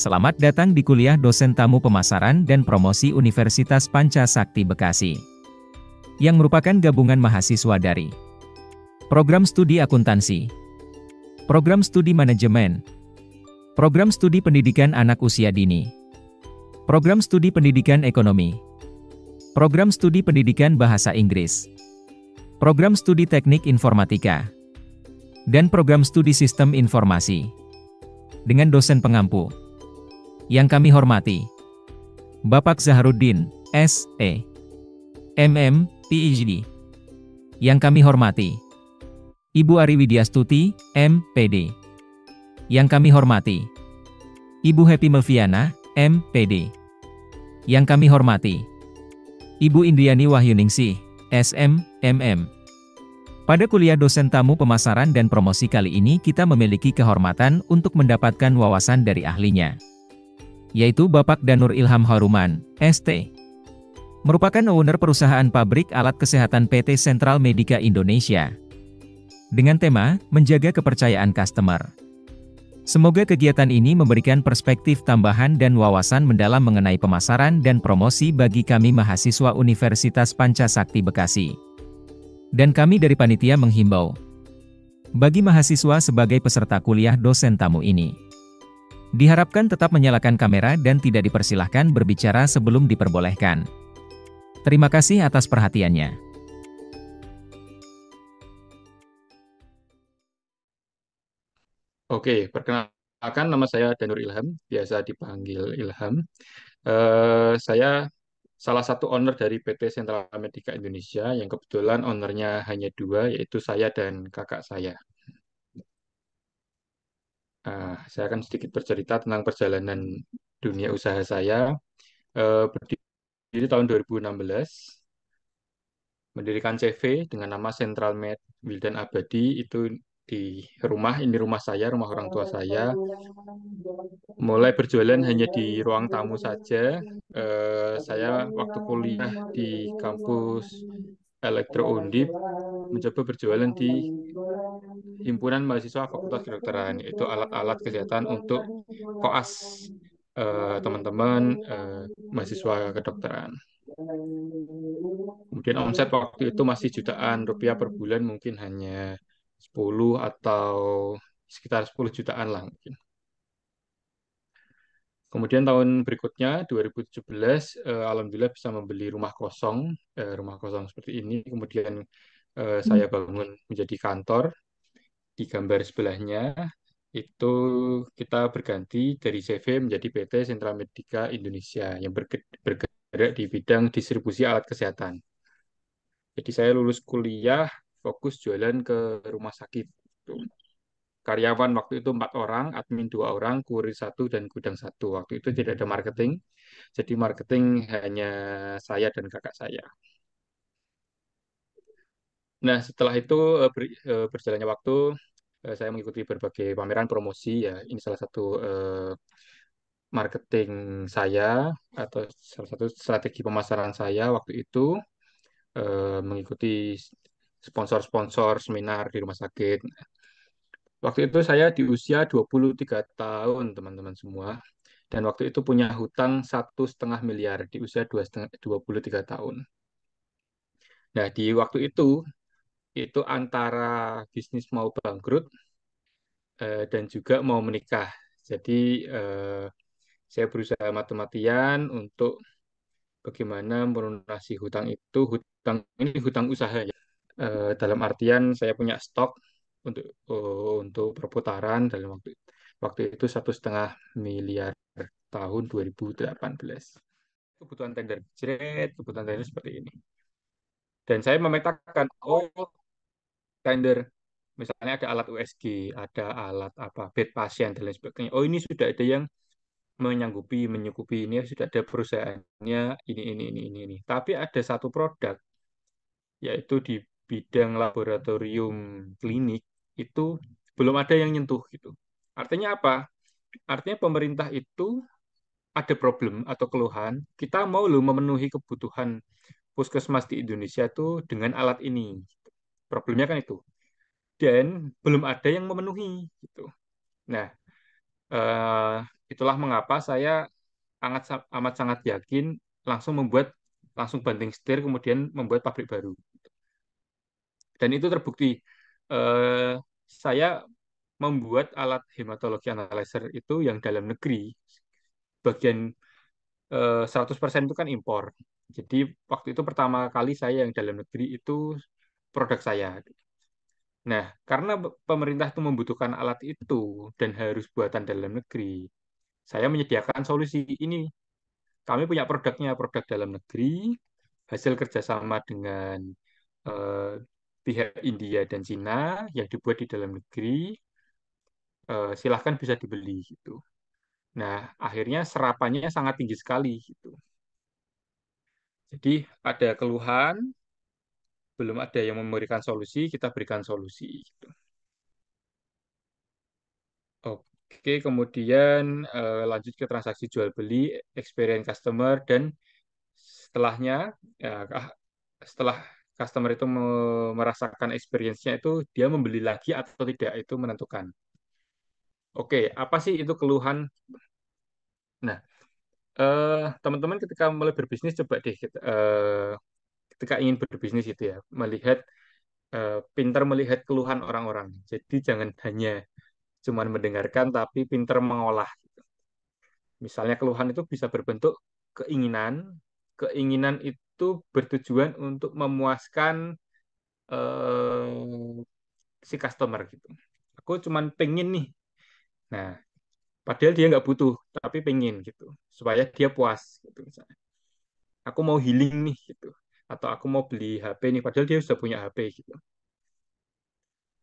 Selamat datang di kuliah dosen tamu pemasaran dan promosi Universitas Pancasakti Bekasi, yang merupakan gabungan mahasiswa dari Program Studi Akuntansi, Program Studi Manajemen, Program Studi Pendidikan Anak Usia Dini, Program Studi Pendidikan Ekonomi, Program Studi Pendidikan Bahasa Inggris, Program Studi Teknik Informatika, dan Program Studi Sistem Informasi, dengan dosen pengampu yang kami hormati, Bapak Zaharuddin, S.E. MM, PhD. Yang kami hormati, Ibu Ari Widyastuti, M.Pd. Yang kami hormati, Ibu Happy Melviana, M.Pd. Yang kami hormati, Ibu Indriani Wahyuningsih, SM, MM. Pada kuliah dosen tamu pemasaran dan promosi kali ini kita memiliki kehormatan untuk mendapatkan wawasan dari ahlinya, yaitu Bapak Danur Ilham Haruman, ST. Merupakan owner perusahaan pabrik alat kesehatan PT Sentral Medica Indonesia. Dengan tema, menjaga kepercayaan customer. Semoga kegiatan ini memberikan perspektif tambahan dan wawasan mendalam mengenai pemasaran dan promosi bagi kami mahasiswa Universitas Pancasakti Bekasi. Dan kami dari panitia menghimbau, bagi mahasiswa sebagai peserta kuliah dosen tamu ini, diharapkan tetap menyalakan kamera dan tidak dipersilahkan berbicara sebelum diperbolehkan. Terima kasih atas perhatiannya. Oke, perkenalkan nama saya Danur Ilham, biasa dipanggil Ilham. Saya salah satu owner dari PT Sentral Medica Indonesia yang kebetulan ownernya hanya dua, yaitu saya dan kakak saya. Saya akan sedikit bercerita tentang perjalanan dunia usaha saya. Berdiri tahun 2016, mendirikan CV dengan nama Central Med Wildan Abadi, itu di rumah, ini rumah saya, rumah orang tua saya. Mulai berjualan hanya di ruang tamu saja. Saya waktu kuliah di kampus Elektro Undip mencoba berjualan di himpunan mahasiswa Fakultas Kedokteran, yaitu alat-alat kesehatan untuk koas teman-teman mahasiswa kedokteran. Kemudian omset waktu itu masih jutaan rupiah per bulan, mungkin hanya 10 atau sekitar 10 jutaan lah mungkin. Kemudian tahun berikutnya, 2017, alhamdulillah bisa membeli rumah kosong seperti ini. Kemudian saya bangun menjadi kantor. Di gambar sebelahnya, itu kita berganti dari CV menjadi PT Sentral Medica Indonesia yang bergerak di bidang distribusi alat kesehatan. Jadi saya lulus kuliah, fokus jualan ke rumah sakit. Tuh. Karyawan waktu itu 4 orang, admin 2 orang, kurir 1, dan gudang 1. Waktu itu tidak ada marketing, jadi marketing hanya saya dan kakak saya. Nah, setelah itu berjalannya waktu, saya mengikuti berbagai pameran promosi ya. Ini salah satu marketing saya atau salah satu strategi pemasaran saya waktu itu, mengikuti sponsor-sponsor seminar di rumah sakit. Waktu itu saya di usia 23 tahun, teman-teman semua. Dan waktu itu punya hutang 1,5 miliar di usia 23 tahun. Nah, di waktu itu antara bisnis mau bangkrut dan juga mau menikah. Jadi, saya berusaha mati-matian untuk bagaimana melunasi hutang itu. Hutang ini hutang usaha ya. Dalam artian saya punya stok untuk perputaran dalam waktu itu 1,5 miliar tahun 2018. Kebutuhan tender, jeret, kebutuhan tender seperti ini. Dan saya memetakan, oh tender, misalnya ada alat USG, ada alat apa, bed pasien dan lain sebagainya. Oh ini sudah ada yang menyanggupi ini, sudah ada perusahaannya ini. Tapi ada satu produk, yaitu di bidang laboratorium klinik, itu belum ada yang nyentuh gitu. Artinya apa? Artinya pemerintah itu ada problem atau keluhan, kita mau loh memenuhi kebutuhan puskesmas di Indonesia tuh dengan alat ini. Problemnya kan itu. Dan belum ada yang memenuhi gitu. Nah, Itulah mengapa saya amat sangat yakin langsung banting setir kemudian membuat pabrik baru. Dan itu terbukti. Eh, saya membuat alat hematologi analyzer itu yang dalam negeri, bagian 100% itu kan impor. Jadi waktu itu pertama kali saya yang dalam negeri itu produk saya. Nah, karena pemerintah itu membutuhkan alat itu dan harus buatan dalam negeri, saya menyediakan solusi ini. Kami punya produknya, produk dalam negeri, hasil kerjasama dengan eh, pihak India dan Cina yang dibuat di dalam negeri, silahkan bisa dibeli gitu. Nah, akhirnya serapannya sangat tinggi sekali gitu. Jadi ada keluhan, belum ada yang memberikan solusi, kita berikan solusi gitu. Oke, kemudian lanjut ke transaksi jual beli, experience customer, dan setelahnya, ya, setelah customer itu merasakan experience-nya itu, dia membeli lagi atau tidak, itu menentukan. Oke, apa sih itu keluhan? Nah, teman-teman ketika mulai berbisnis, coba deh, ketika ingin berbisnis itu ya, pintar melihat keluhan orang-orang. Jadi jangan hanya cuman mendengarkan, tapi pintar mengolah. Misalnya keluhan itu bisa berbentuk keinginan. Keinginan itu bertujuan untuk memuaskan si customer gitu. Aku cuman pengen nih. Nah, padahal dia nggak butuh, tapi pengen gitu. Supaya dia puas gitu misalnya. Aku mau healing nih gitu. Atau aku mau beli HP nih, padahal dia sudah punya HP gitu.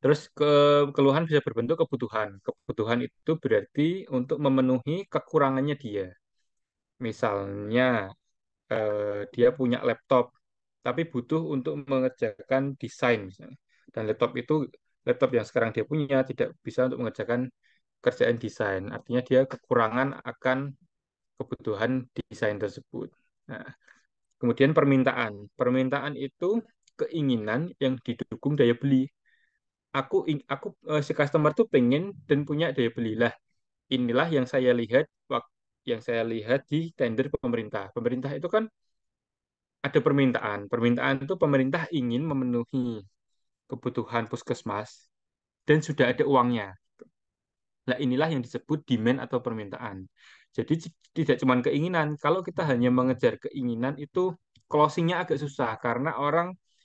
Terus keluhan bisa berbentuk kebutuhan. Kebutuhan itu berarti untuk memenuhi kekurangannya dia. Misalnya dia punya laptop, tapi butuh untuk mengerjakan desain misalnya. Dan laptop yang sekarang dia punya tidak bisa untuk mengerjakan kerjaan desain. Artinya dia kekurangan akan kebutuhan desain tersebut. Nah, kemudian permintaan. Permintaan itu keinginan yang didukung daya beli. Si customer tuh pengen dan punya daya beli. Lah, inilah yang saya lihat di tender pemerintah. Pemerintah itu kan ada permintaan. Permintaan itu pemerintah ingin memenuhi kebutuhan puskesmas dan sudah ada uangnya. Nah, inilah yang disebut demand atau permintaan. Jadi tidak cuma keinginan. Kalau kita hanya mengejar keinginan itu closingnya agak susah karena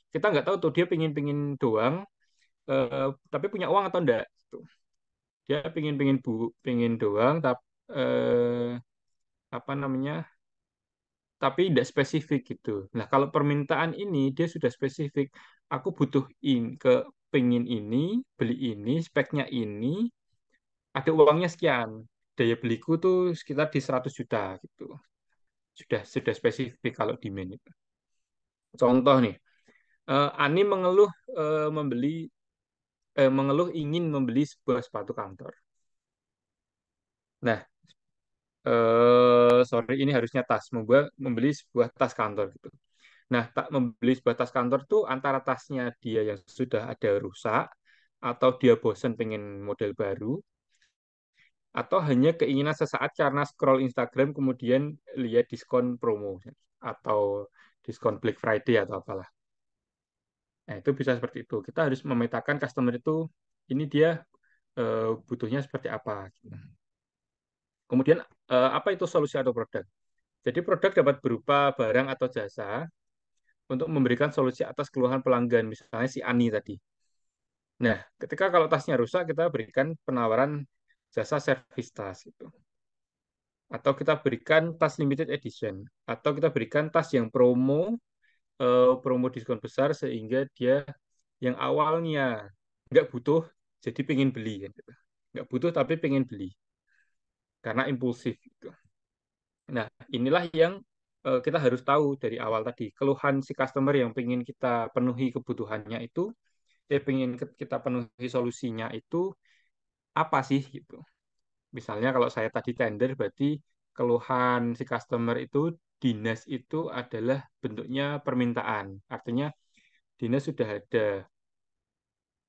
kita nggak tahu tuh dia pingin-pingin doang, tapi punya uang atau enggak. Tuh. Dia pingin doang, tapi apa namanya? Tapi tidak spesifik gitu. Nah, kalau permintaan ini dia sudah spesifik. Aku pengen ini, beli ini, speknya ini, ada uangnya sekian. Daya beliku tuh sekitar di 100 juta gitu. Sudah spesifik kalau demand itu. Contoh nih, Ani mengeluh ingin membeli sebuah sepatu kantor. Nah, sorry ini harusnya tas, membeli sebuah tas kantor gitu. Nah, tak membeli sebuah tas kantor tuh antara tasnya dia yang sudah ada rusak, atau dia bosan pengen model baru, atau hanya keinginan sesaat karena scroll Instagram kemudian lihat diskon promo atau diskon Black Friday atau apalah. Nah, itu bisa seperti itu. Kita harus memetakan customer itu ini dia butuhnya seperti apa. Kemudian apa itu solusi atau produk? Jadi produk dapat berupa barang atau jasa untuk memberikan solusi atas keluhan pelanggan, misalnya si Ani tadi. Nah, ketika kalau tasnya rusak, kita berikan penawaran jasa servis tas itu. Atau kita berikan tas limited edition. Atau kita berikan tas yang promo diskon besar sehingga dia yang awalnya nggak butuh, jadi pengen beli. Kan, gitu. Nggak butuh tapi pengen beli. Karena impulsif. Gitu. Nah, inilah yang kita harus tahu dari awal tadi. Keluhan si customer yang pengen kita penuhi kebutuhannya itu, pengen kita penuhi solusinya itu apa sih gitu. Misalnya kalau saya tadi tender berarti keluhan si customer itu dinas itu adalah bentuknya permintaan. Artinya dinas sudah ada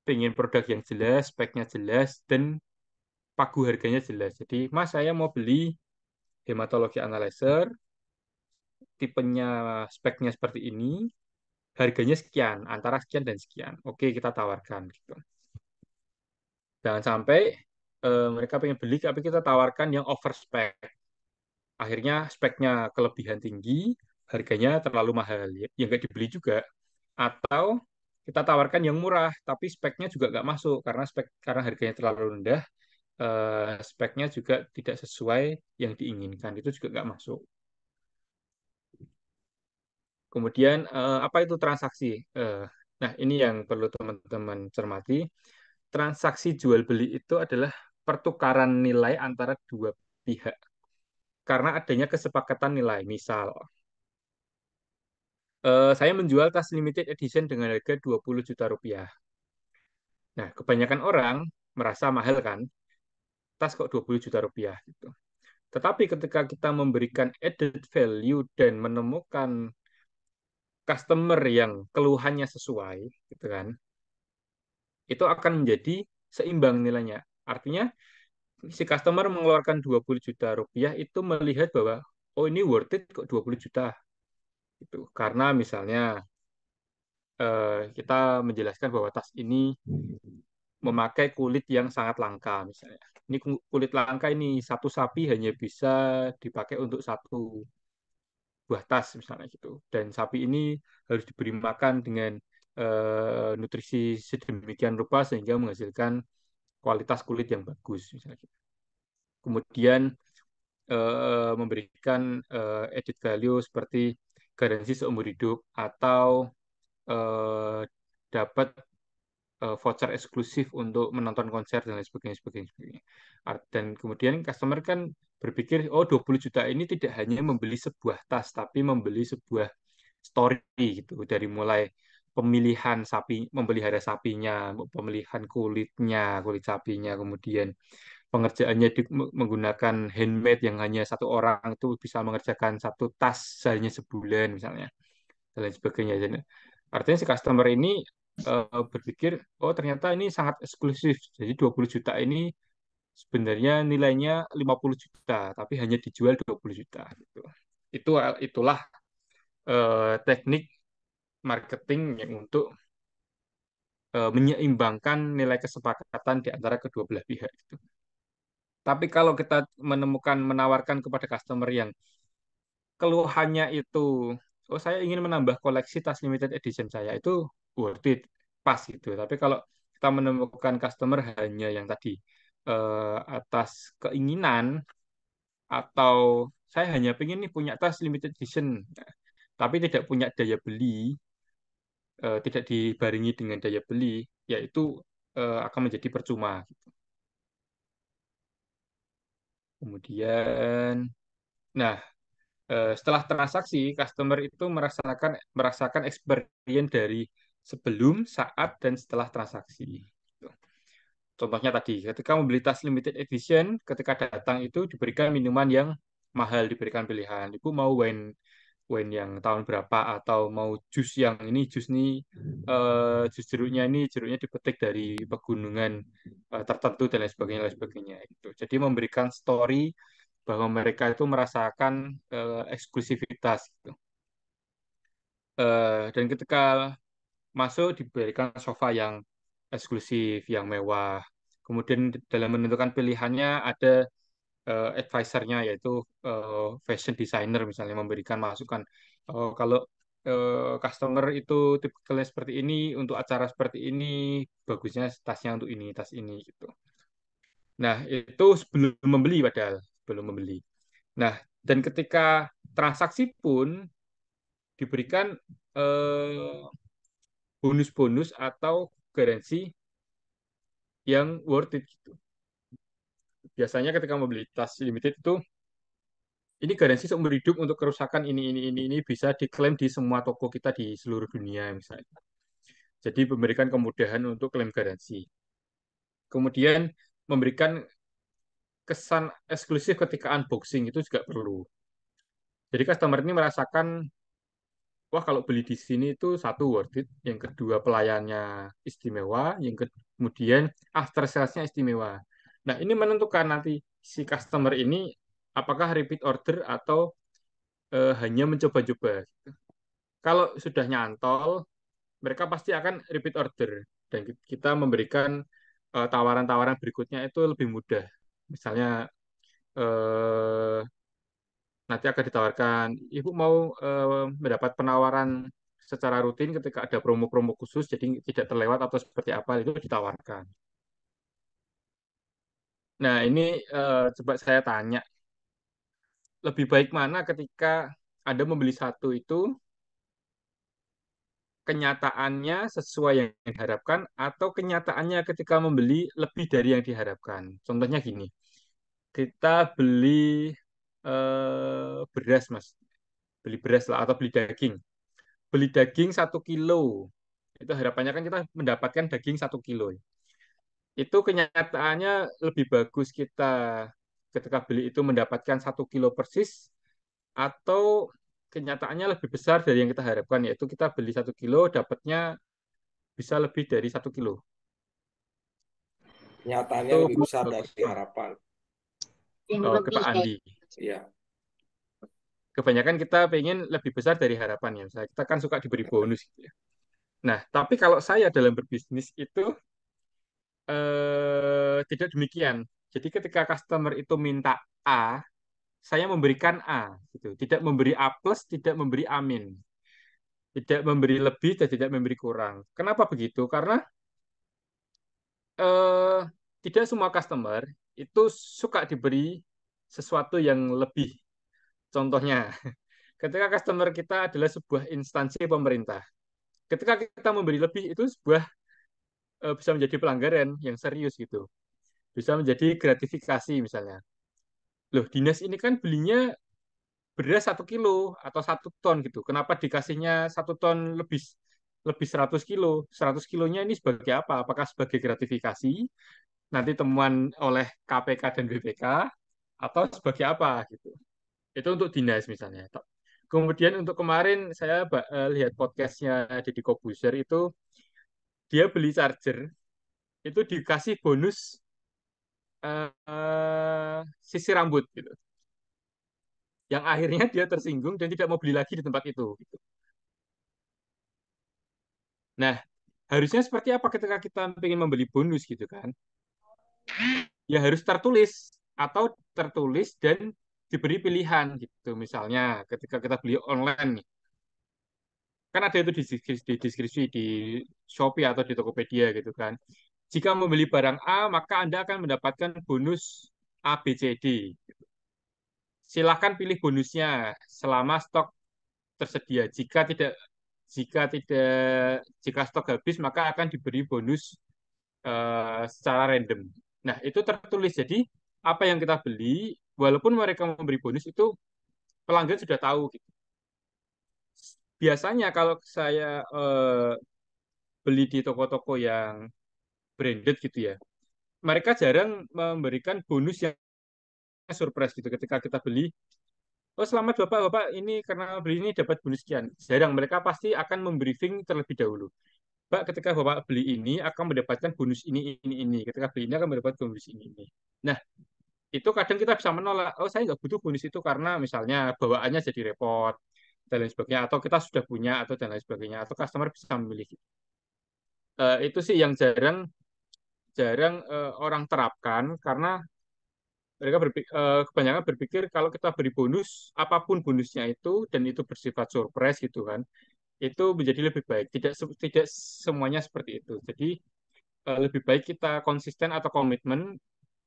pengen produk yang jelas, speknya jelas dan pagu harganya jelas. Jadi, Mas, saya mau beli hematologi analyzer, tipenya speknya seperti ini, harganya sekian, antara sekian dan sekian. Oke, kita tawarkan gitu. Jangan sampai mereka pengen beli, tapi kita tawarkan yang over spec. Akhirnya speknya kelebihan tinggi, harganya terlalu mahal. Ya nggak dibeli juga. Atau kita tawarkan yang murah, tapi speknya juga nggak masuk karena harganya terlalu rendah, speknya juga tidak sesuai yang diinginkan. Itu juga nggak masuk. Kemudian apa itu transaksi? Eh, nah, ini yang perlu teman-teman cermati. Transaksi jual beli itu adalah pertukaran nilai antara dua pihak karena adanya kesepakatan nilai. Misal, saya menjual tas limited edition dengan harga 20 juta rupiah. Nah, kebanyakan orang merasa mahal kan, tas kok 20 juta rupiah gitu. Tetapi ketika kita memberikan added value dan menemukan customer yang keluhannya sesuai, gitu kan, itu akan menjadi seimbang nilainya. Artinya, si customer mengeluarkan 20 juta rupiah itu melihat bahwa, oh ini worth it kok 20 juta. Gitu. Karena misalnya kita menjelaskan bahwa tas ini memakai kulit yang sangat langka misalnya. Ini kulit langka ini satu sapi hanya bisa dipakai untuk satu buah tas misalnya gitu. Dan sapi ini harus diberi makan dengan nutrisi sedemikian rupa sehingga menghasilkan kualitas kulit yang bagus misalnya gitu. Kemudian memberikan added value seperti garansi seumur hidup atau eh, dapat voucher eksklusif untuk menonton konser dan lain sebagainya, sebagainya, sebagainya. Dan kemudian customer kan berpikir, oh 20 juta ini tidak hanya membeli sebuah tas, tapi membeli sebuah story gitu. Dari mulai pemilihan sapi, memelihara sapinya, pemilihan kulitnya, kulit sapinya, kemudian pengerjaannya menggunakan handmade yang hanya satu orang itu bisa mengerjakan satu tas hanya sebulan misalnya dan lain sebagainya. Jadi, artinya si customer ini berpikir, oh ternyata ini sangat eksklusif. Jadi 20 juta ini sebenarnya nilainya 50 juta, tapi hanya dijual 20 juta. Gitu. Itulah teknik marketing yang untuk menyeimbangkan nilai kesepakatan di antara kedua belah pihak. Gitu. Tapi kalau kita menawarkan kepada customer yang keluhannya itu, oh saya ingin menambah koleksi tas limited edition saya, itu worth it, pas gitu. Tapi kalau kita menemukan customer hanya yang tadi atas keinginan atau saya hanya pengen nih punya tas limited edition, tapi tidak punya daya beli, tidak dibarengi dengan daya beli, yaitu akan menjadi percuma. Kemudian, nah setelah transaksi, customer itu merasakan experience dari sebelum, saat, dan setelah transaksi. Contohnya tadi, ketika membeli tas limited edition, ketika datang itu diberikan minuman yang mahal, diberikan pilihan. Ibu mau wine yang tahun berapa atau mau jus yang ini, jus ini jus jeruknya ini jeruknya dipetik dari pegunungan tertentu dan lain sebagainya gitu. Jadi memberikan story bahwa mereka itu merasakan eksklusivitas gitu. Dan ketika masuk diberikan sofa yang eksklusif, yang mewah. Kemudian dalam menentukan pilihannya ada advisor-nya yaitu fashion designer misalnya memberikan masukan. Oh, kalau customer itu tipikalnya seperti ini untuk acara seperti ini bagusnya tasnya untuk ini, tas ini gitu. Nah, itu sebelum membeli padahal sebelum membeli. Nah, dan ketika transaksi pun diberikan eh, bonus-bonus atau garansi yang worth it gitu. Biasanya ketika membeli tas limited itu ini garansi seumur hidup untuk kerusakan ini bisa diklaim di semua toko kita di seluruh dunia misalnya. Jadi memberikan kemudahan untuk klaim garansi. Kemudian memberikan kesan eksklusif ketika unboxing itu juga perlu. Jadi customer ini merasakan wah kalau beli di sini itu satu worth it, yang kedua pelayannya istimewa, yang kemudian after sales-nya istimewa. Nah, ini menentukan nanti si customer ini apakah repeat order atau hanya mencoba-coba. Kalau sudah nyantol, mereka pasti akan repeat order dan kita memberikan tawaran-tawaran berikutnya itu lebih mudah. Misalnya eh, nanti akan ditawarkan, Ibu mau mendapat penawaran secara rutin ketika ada promo-promo khusus, jadi tidak terlewat atau seperti apa itu ditawarkan. Nah, ini coba saya tanya, lebih baik mana ketika Anda membeli satu itu kenyataannya sesuai yang diharapkan atau kenyataannya ketika membeli lebih dari yang diharapkan. Contohnya gini, kita beli beras, Mas. Beli beras lah atau beli daging. Beli daging 1 kilo. Itu harapannya kan kita mendapatkan daging 1 kilo. Itu kenyataannya lebih bagus kita ketika beli itu mendapatkan 1 kilo persis atau kenyataannya lebih besar dari yang kita harapkan, yaitu kita beli 1 kilo dapatnya bisa lebih dari 1 kilo. Nyatanya Itu lebih besar dari harapan. Yang ke lebih Pak Andi. Iya. Kebanyakan kita pengen lebih besar dari harapan ya. Misalnya kita kan suka diberi bonus gitu ya. Nah, tapi kalau saya dalam berbisnis itu tidak demikian. Jadi ketika customer itu minta A, saya memberikan A gitu. Tidak memberi A plus, tidak memberi A min. Tidak memberi lebih dan tidak memberi kurang. Kenapa begitu? Karena eh, tidak semua customer itu suka diberi sesuatu yang lebih. Contohnya, ketika customer kita adalah sebuah instansi pemerintah. Ketika kita memberi lebih itu sebuah bisa menjadi pelanggaran yang serius gitu. Bisa menjadi gratifikasi misalnya. Loh, dinas ini kan belinya beras 1 kilo atau 1 ton gitu. Kenapa dikasihnya 1 ton lebih lebih 100 kilo? 100 kilonya ini sebagai apa? Apakah sebagai gratifikasi? Nanti temuan oleh KPK dan BPK atau sebagai apa gitu? Itu untuk dinas misalnya. Kemudian untuk kemarin saya lihat podcastnya Deddy Kobuser itu dia beli charger itu dikasih bonus sisir rambut gitu. Yang akhirnya dia tersinggung dan tidak mau beli lagi di tempat itu. Gitu. Nah, harusnya seperti apa ketika kita ingin membeli bonus gitu kan? Ya harus tertulis atau tertulis dan diberi pilihan gitu. Misalnya ketika kita beli online nih, kan ada itu di deskripsi di Shopee atau di Tokopedia gitu kan. Jika membeli barang A, maka Anda akan mendapatkan bonus A, B, C, D. Silahkan pilih bonusnya selama stok tersedia. Jika stok habis, maka akan diberi bonus secara random. Nah, itu tertulis. Jadi, apa yang kita beli, walaupun mereka memberi bonus, itu pelanggan sudah tahu. Gitu. Biasanya kalau saya beli di toko-toko yang branded gitu ya, mereka jarang memberikan bonus yang surprise gitu ketika kita beli. Oh, selamat Bapak, Bapak ini karena beli ini dapat bonus sekian. Jarang, mereka pasti akan membriefing terlebih dahulu. Pak, ketika Bapak beli ini akan mendapatkan bonus ini. Ketika beli ini akan mendapatkan bonus ini. Nah, itu kadang kita bisa menolak. Oh, saya nggak butuh bonus itu karena misalnya bawaannya jadi repot dan lain sebagainya. Atau kita sudah punya atau dan lain sebagainya. Atau customer bisa memilih. Itu sih yang jarang jarang orang terapkan karena mereka kebanyakan berpikir kalau kita beri bonus, apapun bonusnya itu dan itu bersifat surprise gitu kan, itu menjadi lebih baik. Tidak semuanya seperti itu. Jadi lebih baik kita konsisten atau komitmen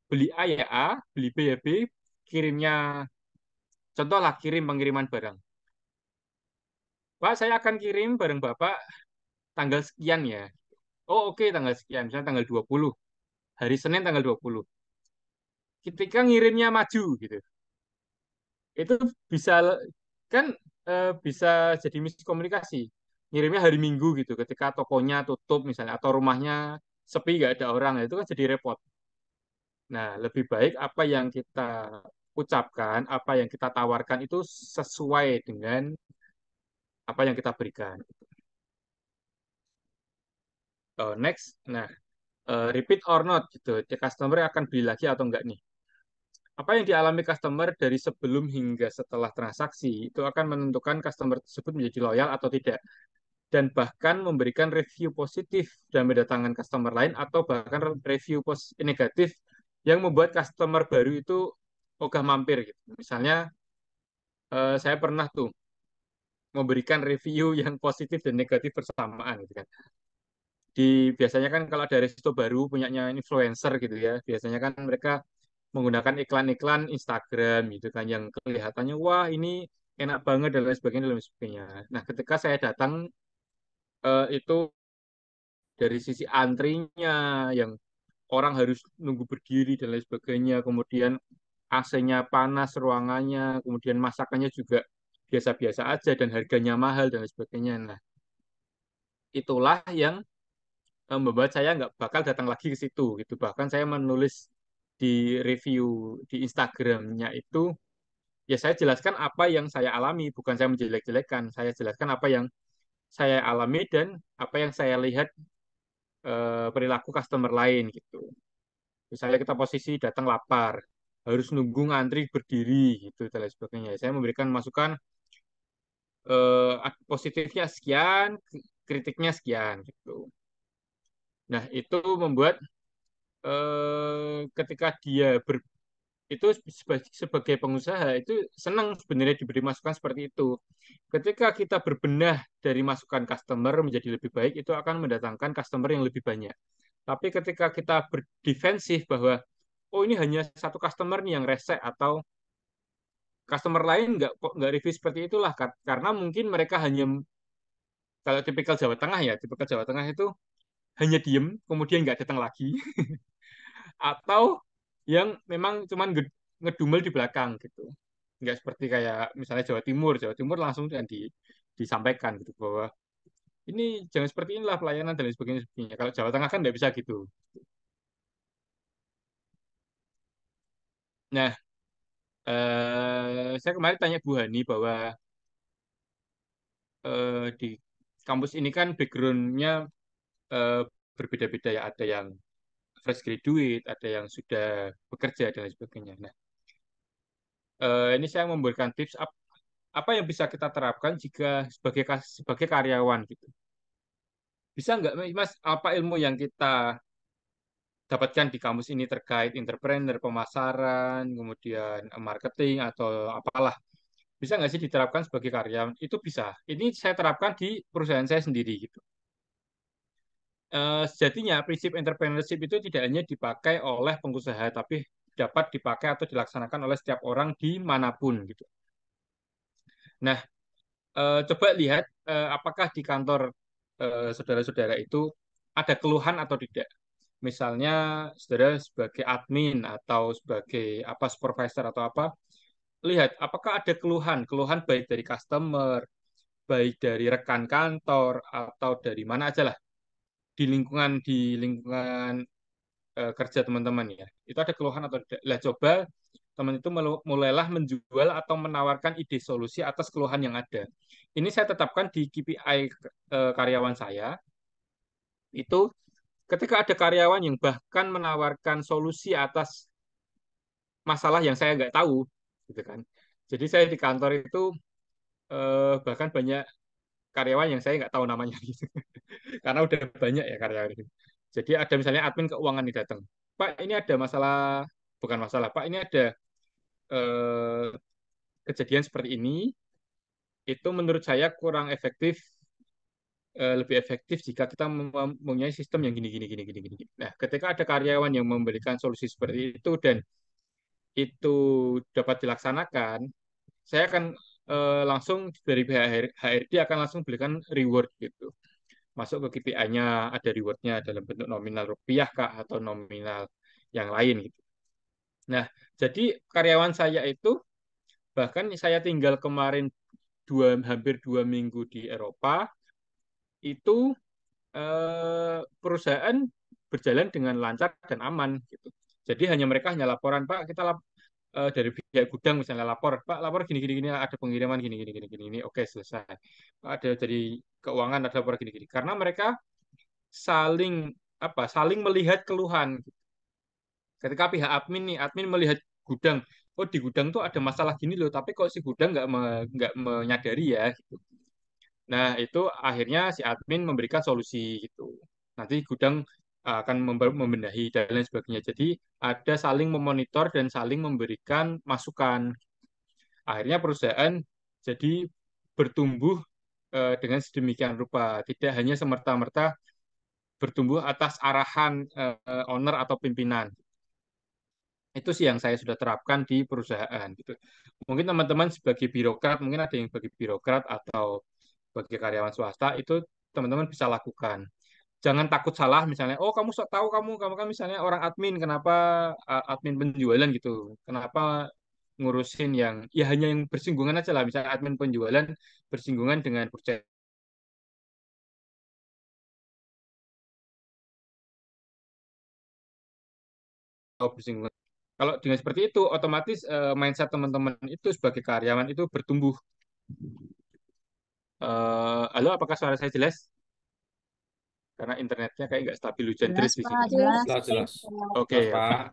beli A ya A, beli B ya B, kirimnya contoh lah kirim pengiriman barang. Pak, saya akan kirim barang Bapak tanggal sekian ya. Oh oke, tanggal sekian, misalnya tanggal 20. Hari Senin tanggal 20. Ketika ngirimnya maju gitu. Itu bisa kan bisa jadi miskomunikasi. Ngirimnya hari Minggu gitu ketika tokonya tutup misalnya atau rumahnya sepi nggak ada orang itu kan jadi repot. Nah, lebih baik apa yang kita ucapkan, apa yang kita tawarkan itu sesuai dengan apa yang kita berikan. Next, nah repeat or not gitu. Customer akan beli lagi atau enggak nih. Apa yang dialami customer dari sebelum hingga setelah transaksi itu akan menentukan customer tersebut menjadi loyal atau tidak. Dan bahkan memberikan review positif dan mendatangkan customer lain atau bahkan review negatif yang membuat customer baru itu ogah mampir gitu. Misalnya saya pernah tuh memberikan review yang positif dan negatif bersamaan gitu kan. Biasanya kan kalau ada resto baru punyanya influencer gitu ya, biasanya kan mereka menggunakan iklan-iklan Instagram gitu kan yang kelihatannya wah ini enak banget dan lain sebagainya dan lain sebagainya. Nah, ketika saya datang itu dari sisi antrinya yang orang harus nunggu berdiri dan lain sebagainya, kemudian AC-nya panas ruangannya, kemudian masakannya juga biasa-biasa aja dan harganya mahal dan lain sebagainya. Nah, itulah yang membuat saya nggak bakal datang lagi ke situ gitu. Bahkan saya menulis di review di Instagramnya itu ya saya jelaskan apa yang saya alami, bukan saya menjelek-jelekan. Saya jelaskan apa yang saya alami dan apa yang saya lihat perilaku customer lain gitu. Misalnya kita posisi datang lapar, harus nunggu ngantri berdiri gitu dan lain sebagainya. Saya memberikan masukan positifnya sekian, kritiknya sekian gitu. Nah, itu membuat ketika dia itu sebagai pengusaha itu senang sebenarnya diberi masukan seperti itu. Ketika kita berbenah dari masukan customer menjadi lebih baik, itu akan mendatangkan customer yang lebih banyak. Tapi ketika kita berdefensif bahwa oh ini hanya satu customer nih yang rese atau customer lain nggak review seperti itulah karena mungkin mereka hanya kalau tipikal Jawa Tengah ya tipikal Jawa Tengah itu hanya diem kemudian nggak datang lagi atau yang memang cuman ngedumel di belakang gitu. Nggak seperti kayak misalnya Jawa Timur langsung dan disampaikan gitu bahwa ini jangan seperti inilah pelayanan dan lain sebagainya. Kalau Jawa Tengah kan nggak bisa gitu. Nah, saya kemarin tanya Bu Hani bahwa di kampus ini kan background-nya eh, berbeda-beda ya. Ada yang fresh graduate, ada yang sudah bekerja dan lain sebagainya. Nah, ini saya memberikan tips apa yang bisa kita terapkan jika sebagai karyawan gitu. Bisa nggak Mas apa ilmu yang kita dapatkan di kampus ini terkait entrepreneur, pemasaran, kemudian marketing atau apalah. Bisa nggak sih diterapkan sebagai karyawan? Itu bisa. Ini saya terapkan di perusahaan saya sendiri gitu. Sejatinya prinsip entrepreneurship itu tidak hanya dipakai oleh pengusaha, tapi dapat dipakai atau dilaksanakan oleh setiap orang dimanapun gitu. Nah, coba lihat apakah di kantor saudara-saudara itu ada keluhan atau tidak. Misalnya saudara sebagai admin atau sebagai apa supervisor atau apa, lihat apakah ada keluhan baik dari customer, baik dari rekan kantor atau dari mana aja lah di lingkungan kerja teman-teman ya. Itu ada keluhan atau tidak. Lah coba teman itu mulailah menjual atau menawarkan ide solusi atas keluhan yang ada. Ini saya tetapkan di KPI karyawan saya. Itu ketika ada karyawan yang bahkan menawarkan solusi atas masalah yang saya nggak tahu, gitu kan. Jadi saya di kantor itu bahkan banyak karyawan yang saya nggak tahu namanya gitu. Karena udah banyak ya karyawan itu. Jadi ada misalnya admin keuangan nih datang. Pak, ini ada masalah, bukan masalah, Pak, ini ada eh, kejadian seperti ini. Itu menurut saya kurang efektif, lebih efektif jika kita mempunyai sistem yang gini, gini, gini, gini, gini. Nah, ketika ada karyawan yang memberikan solusi seperti itu dan itu dapat dilaksanakan, saya akan langsung dari pihak HRD akan langsung berikan reward gitu. Masuk ke KPI-nya ada rewardnya dalam bentuk nominal rupiah kak atau nominal yang lain gitu. Nah, jadi karyawan saya itu bahkan saya tinggal kemarin hampir 2 minggu di Eropa itu perusahaan berjalan dengan lancar dan aman gitu. Jadi hanya mereka hanya laporan Pak kita dari pihak gudang misalnya lapor Pak lapor gini gini gini ada pengiriman gini gini gini gini oke selesai. Ada dari keuangan ada lapor gini gini karena mereka saling apa saling melihat keluhan. Ketika pihak admin nih, admin melihat gudang, oh di gudang tuh ada masalah gini loh, tapi kok si gudang nggak menyadari ya gitu. Nah, itu akhirnya si admin memberikan solusi gitu. Nanti gudang akan membenahi dan lain sebagainya. Jadi ada saling memonitor dan saling memberikan masukan. Akhirnya perusahaan jadi bertumbuh dengan sedemikian rupa. Tidak hanya semerta-merta bertumbuh atas arahan owner atau pimpinan. Itu sih yang saya sudah terapkan di perusahaan gitu. Mungkin teman-teman sebagai birokrat, mungkin ada yang bagi birokrat atau bagi karyawan swasta itu teman-teman bisa lakukan. Jangan takut salah misalnya, oh kamu sok tahu kamu kan misalnya orang admin, kenapa admin penjualan gitu. Kenapa ngurusin yang ya hanya yang bersinggungan aja lah, misalnya admin penjualan bersinggungan dengan purchase atau bersinggungan. Kalau dengan seperti itu, otomatis mindset teman-teman itu sebagai karyawan itu bertumbuh. Halo, apakah suara saya jelas? Karena internetnya kayak nggak stabil, hujan Jelas, deras di Pak, sini. jelas. Jelas, jelas. Oke, Jelas, oke. Pak.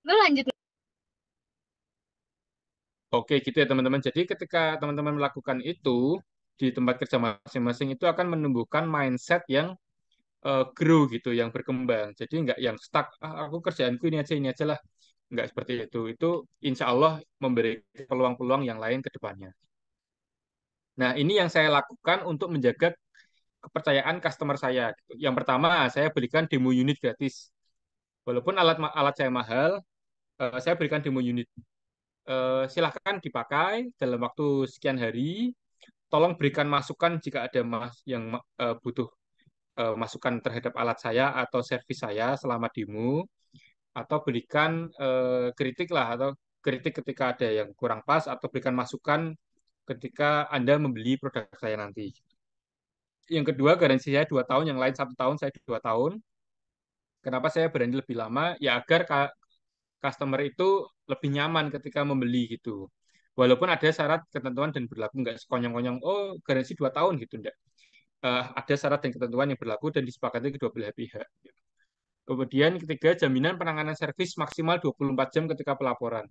Lu lanjut. Oke, gitu ya teman-teman. Jadi ketika teman-teman melakukan itu di tempat kerja masing-masing itu akan menumbuhkan mindset yang grow gitu, yang berkembang. Jadi nggak yang stuck, ah, aku kerjaanku ini aja lah. Nggak seperti itu. Itu insya Allah memberi peluang-peluang yang lain ke depannya. Nah, ini yang saya lakukan untuk menjaga kepercayaan customer saya, gitu. Yang pertama, saya berikan demo unit gratis. Walaupun alat saya mahal, saya berikan demo unit. Silahkan dipakai dalam waktu sekian hari. Tolong berikan masukan jika ada yang butuh masukan terhadap alat saya atau servis saya selama demo, atau berikan kritik lah, atau kritik ketika ada yang kurang pas, atau berikan masukan ketika Anda membeli produk saya nanti. Yang kedua, garansi saya 2 tahun, yang lain 1 tahun, saya 2 tahun. Kenapa saya berani lebih lama? Ya agar customer itu lebih nyaman ketika membeli gitu. Walaupun ada syarat, ketentuan, dan berlaku, nggak sekonyong-konyong, oh garansi 2 tahun gitu, enggak. Ada syarat dan ketentuan yang berlaku dan disepakati kedua belah pihak. Kemudian ketiga, jaminan penanganan servis maksimal 24 jam ketika pelaporan.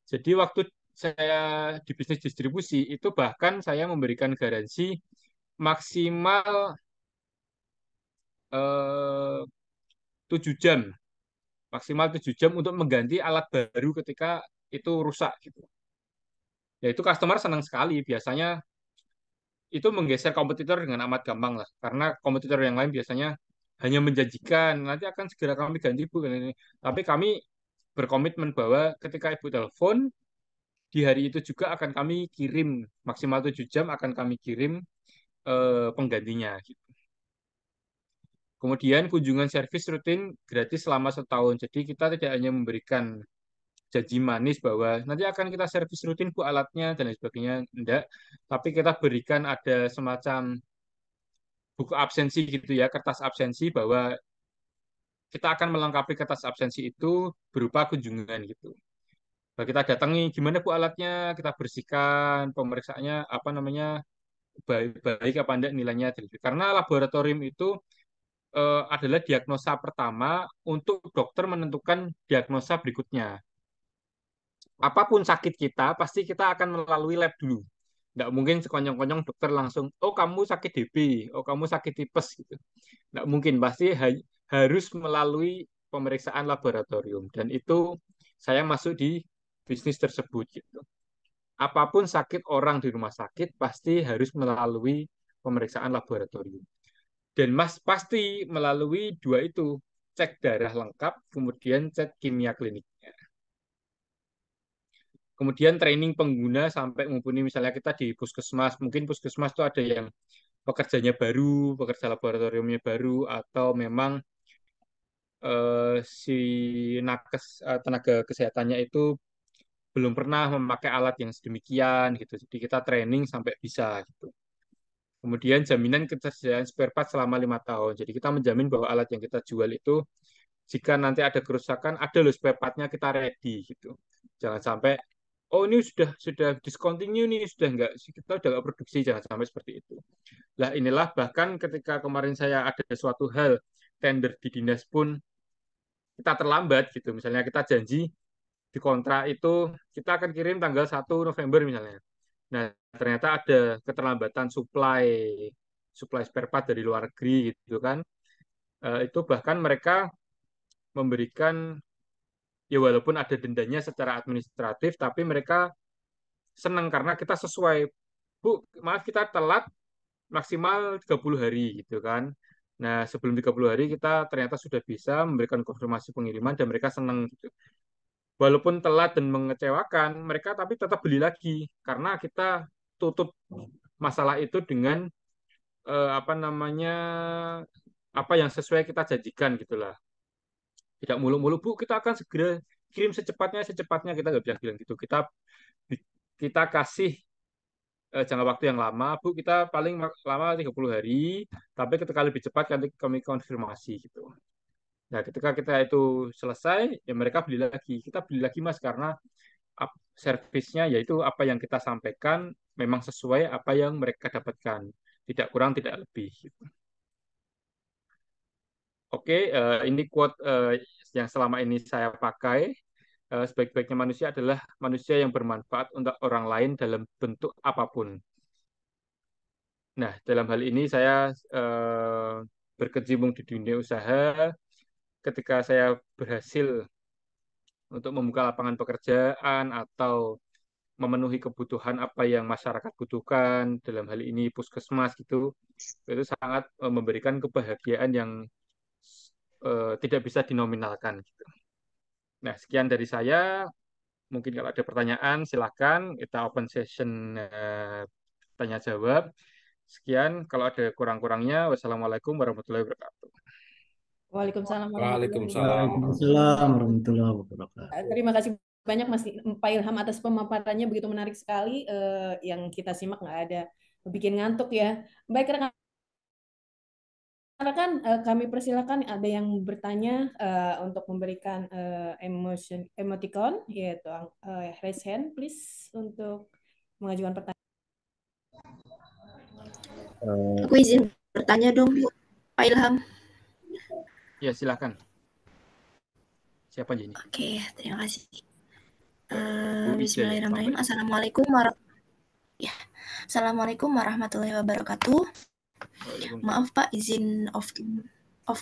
Jadi waktu saya di bisnis distribusi, itu bahkan saya memberikan garansi maksimal 7 jam. Maksimal 7 jam untuk mengganti alat baru ketika itu rusak gitu. Ya itu customer senang sekali. Biasanya itu menggeser kompetitor dengan amat gampang lah. Karena kompetitor yang lain biasanya hanya menjanjikan, nanti akan segera kami ganti Bu. Tapi kami berkomitmen bahwa ketika Ibu telepon, di hari itu juga akan kami kirim, maksimal 7 jam akan kami kirim penggantinya. Gitu. Kemudian kunjungan servis rutin gratis selama 1 tahun. Jadi kita tidak hanya memberikan janji manis bahwa nanti akan kita servis rutin Bu alatnya dan lain sebagainya. Enggak. Tapi kita berikan ada semacam buku absensi gitu ya, kertas absensi bahwa kita akan melengkapi kertas absensi itu berupa kunjungan gitu. Nah, kita datangi gimana Bu alatnya, kita bersihkan, pemeriksaannya apa namanya baik apa enggak nilainya. Karena laboratorium itu adalah diagnosa pertama untuk dokter menentukan diagnosa berikutnya. Apapun sakit kita, pasti kita akan melalui lab dulu. Nggak mungkin sekonyong-konyong dokter langsung, oh kamu sakit DB, oh kamu sakit tipes gitu. Nggak mungkin, pasti harus melalui pemeriksaan laboratorium. Dan itu saya masuk di bisnis tersebut gitu. Apapun sakit orang di rumah sakit pasti harus melalui pemeriksaan laboratorium. Dan Mas pasti melalui dua itu, cek darah lengkap, kemudian cek kimia klinik. Kemudian training pengguna sampai mumpuni, misalnya kita di puskesmas, mungkin puskesmas itu ada yang pekerjanya baru, pekerja laboratoriumnya baru, atau memang si nakes tenaga kesehatannya itu belum pernah memakai alat yang sedemikian gitu. Jadi kita training sampai bisa gitu. Kemudian jaminan ketersediaan spare part selama 5 tahun. Jadi kita menjamin bahwa alat yang kita jual itu jika nanti ada kerusakan, ada loh spare part-nya, kita ready gitu. Jangan sampai oh ini sudah discontinue nih, sudah enggak, kita udah enggak produksi, jangan sampai seperti itu. Nah inilah bahkan ketika kemarin saya ada suatu hal tender di dinas pun kita terlambat gitu. Misalnya kita janji di kontrak itu kita akan kirim tanggal 1 November misalnya. Nah, ternyata ada keterlambatan supply spare part dari luar negeri gitu kan. Itu bahkan mereka memberikan, ya walaupun ada dendanya secara administratif, tapi mereka senang karena kita sesuai. Bu, maaf kita telat maksimal 30 hari gitu kan. Nah, sebelum 30 hari kita ternyata sudah bisa memberikan konfirmasi pengiriman dan mereka senang gitu. Walaupun telat dan mengecewakan, mereka tapi tetap beli lagi karena kita tutup masalah itu dengan apa namanya, apa yang sesuai kita janjikan gitulah. Tidak mulu-mulu, Bu, kita akan segera kirim secepatnya kita nggak bisa bilang gitu. Kita kasih jangka waktu yang lama, Bu, kita paling lama 30 hari, tapi ketika lebih cepat kami konfirmasi gitu. Nah, ketika kita itu selesai, ya mereka beli lagi. Kita beli lagi, Mas, karena servisnya yaitu apa yang kita sampaikan memang sesuai apa yang mereka dapatkan. Tidak kurang, tidak lebih. Gitu. Oke, ini quote yang selama ini saya pakai. Sebaik-baiknya manusia adalah manusia yang bermanfaat untuk orang lain dalam bentuk apapun. Nah, dalam hal ini saya berkecimpung di dunia usaha. Ketika saya berhasil untuk membuka lapangan pekerjaan atau memenuhi kebutuhan apa yang masyarakat butuhkan, dalam hal ini puskesmas gitu, itu sangat memberikan kebahagiaan yang tidak bisa dinominalkan. Gitu. Nah, sekian dari saya. Mungkin kalau ada pertanyaan, silakan kita open session tanya jawab. Sekian, kalau ada kurang-kurangnya, wassalamualaikum warahmatullahi wabarakatuh. Waalaikumsalam warahmatullahi Waalaikumsalam. Waalaikumsalam warahmatullahi wabarakatuh. Terima kasih banyak Mas Pak Ilham atas pemaparannya, begitu menarik sekali. Yang kita simak nggak ada bikin ngantuk ya. Baik rekan-rekan, kami persilakan ada yang bertanya untuk memberikan emoticon, yaitu raise hand please untuk mengajukan pertanyaan. Aku izin bertanya dong, Bu, Pak Ilham. Ya, silakan. Siapa ini? Oke, terima kasih. Bu Ida, Bismillahirrahmanirrahim. sampai. Assalamualaikum warahmatullahi wabarakatuh. Maaf Pak, izin off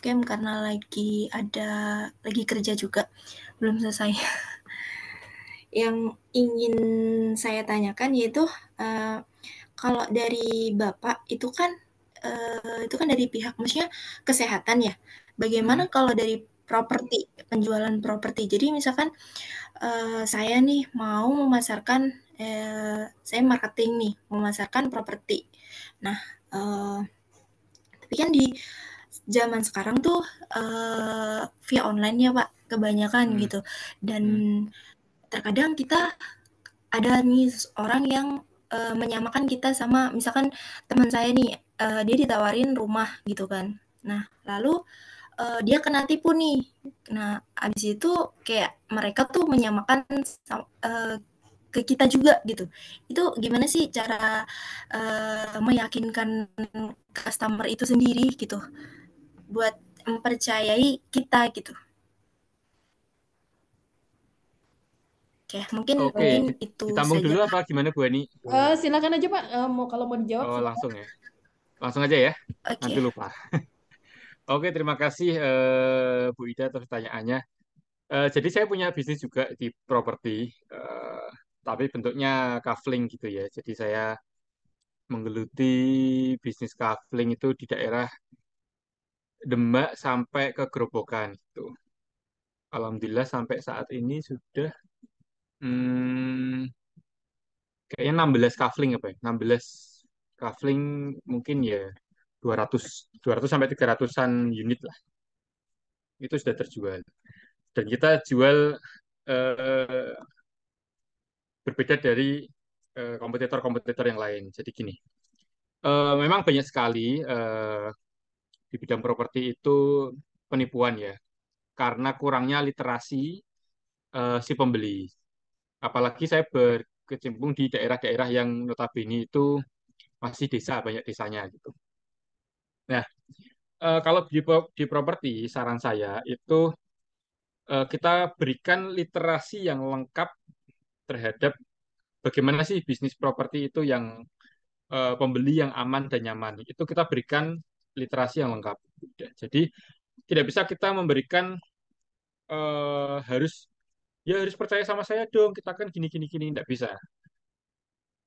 cam karena lagi kerja juga, belum selesai. Yang ingin saya tanyakan yaitu kalau dari Bapak itu kan dari pihak maksudnya kesehatan ya. Bagaimana kalau dari penjualan properti? Jadi misalkan saya nih mau memasarkan, saya marketing nih, memasarkan properti. Nah, tapi kan di zaman sekarang tuh via online ya Pak, kebanyakan gitu. Dan terkadang kita ada nih orang yang menyamakan kita sama misalkan teman saya nih, dia ditawarin rumah gitu kan. Nah, lalu dia kena tipu nih. Nah, abis itu kayak mereka tuh menyamakan ke kita juga gitu. Itu gimana sih cara meyakinkan customer itu sendiri gitu buat mempercayai kita gitu. Oke, mungkin itu ditambung saja. dulu apa gimana Bu Ani? Silakan aja Pak, kalau mau dijawab. Oh, langsung ya. Langsung aja ya. Oke. Nanti lupa. Oke, terima kasih Bu Ida atas pertanyaannya. Jadi saya punya bisnis juga di properti, tapi bentuknya kafling gitu ya. Jadi saya menggeluti bisnis kafling itu di daerah Demak sampai ke Gerobokan gitu. Alhamdulillah sampai saat ini sudah kayaknya 16 kafling apa ya? 16 kafling mungkin ya 200 sampai 300-an unit lah. Itu sudah terjual. Dan kita jual berbeda dari kompetitor-kompetitor yang lain. Jadi gini, memang banyak sekali di bidang properti itu penipuan ya, karena kurangnya literasi si pembeli. Apalagi saya berkecimpung di daerah-daerah yang notabene itu masih desa, banyak desanya gitu. Nah, kalau di properti, saran saya itu kita berikan literasi yang lengkap terhadap bagaimana sih bisnis properti itu yang pembeli yang aman dan nyaman. Itu kita berikan literasi yang lengkap. Jadi tidak bisa kita memberikan harus ya harus percaya sama saya dong, kita kan gini gini gini, tidak bisa.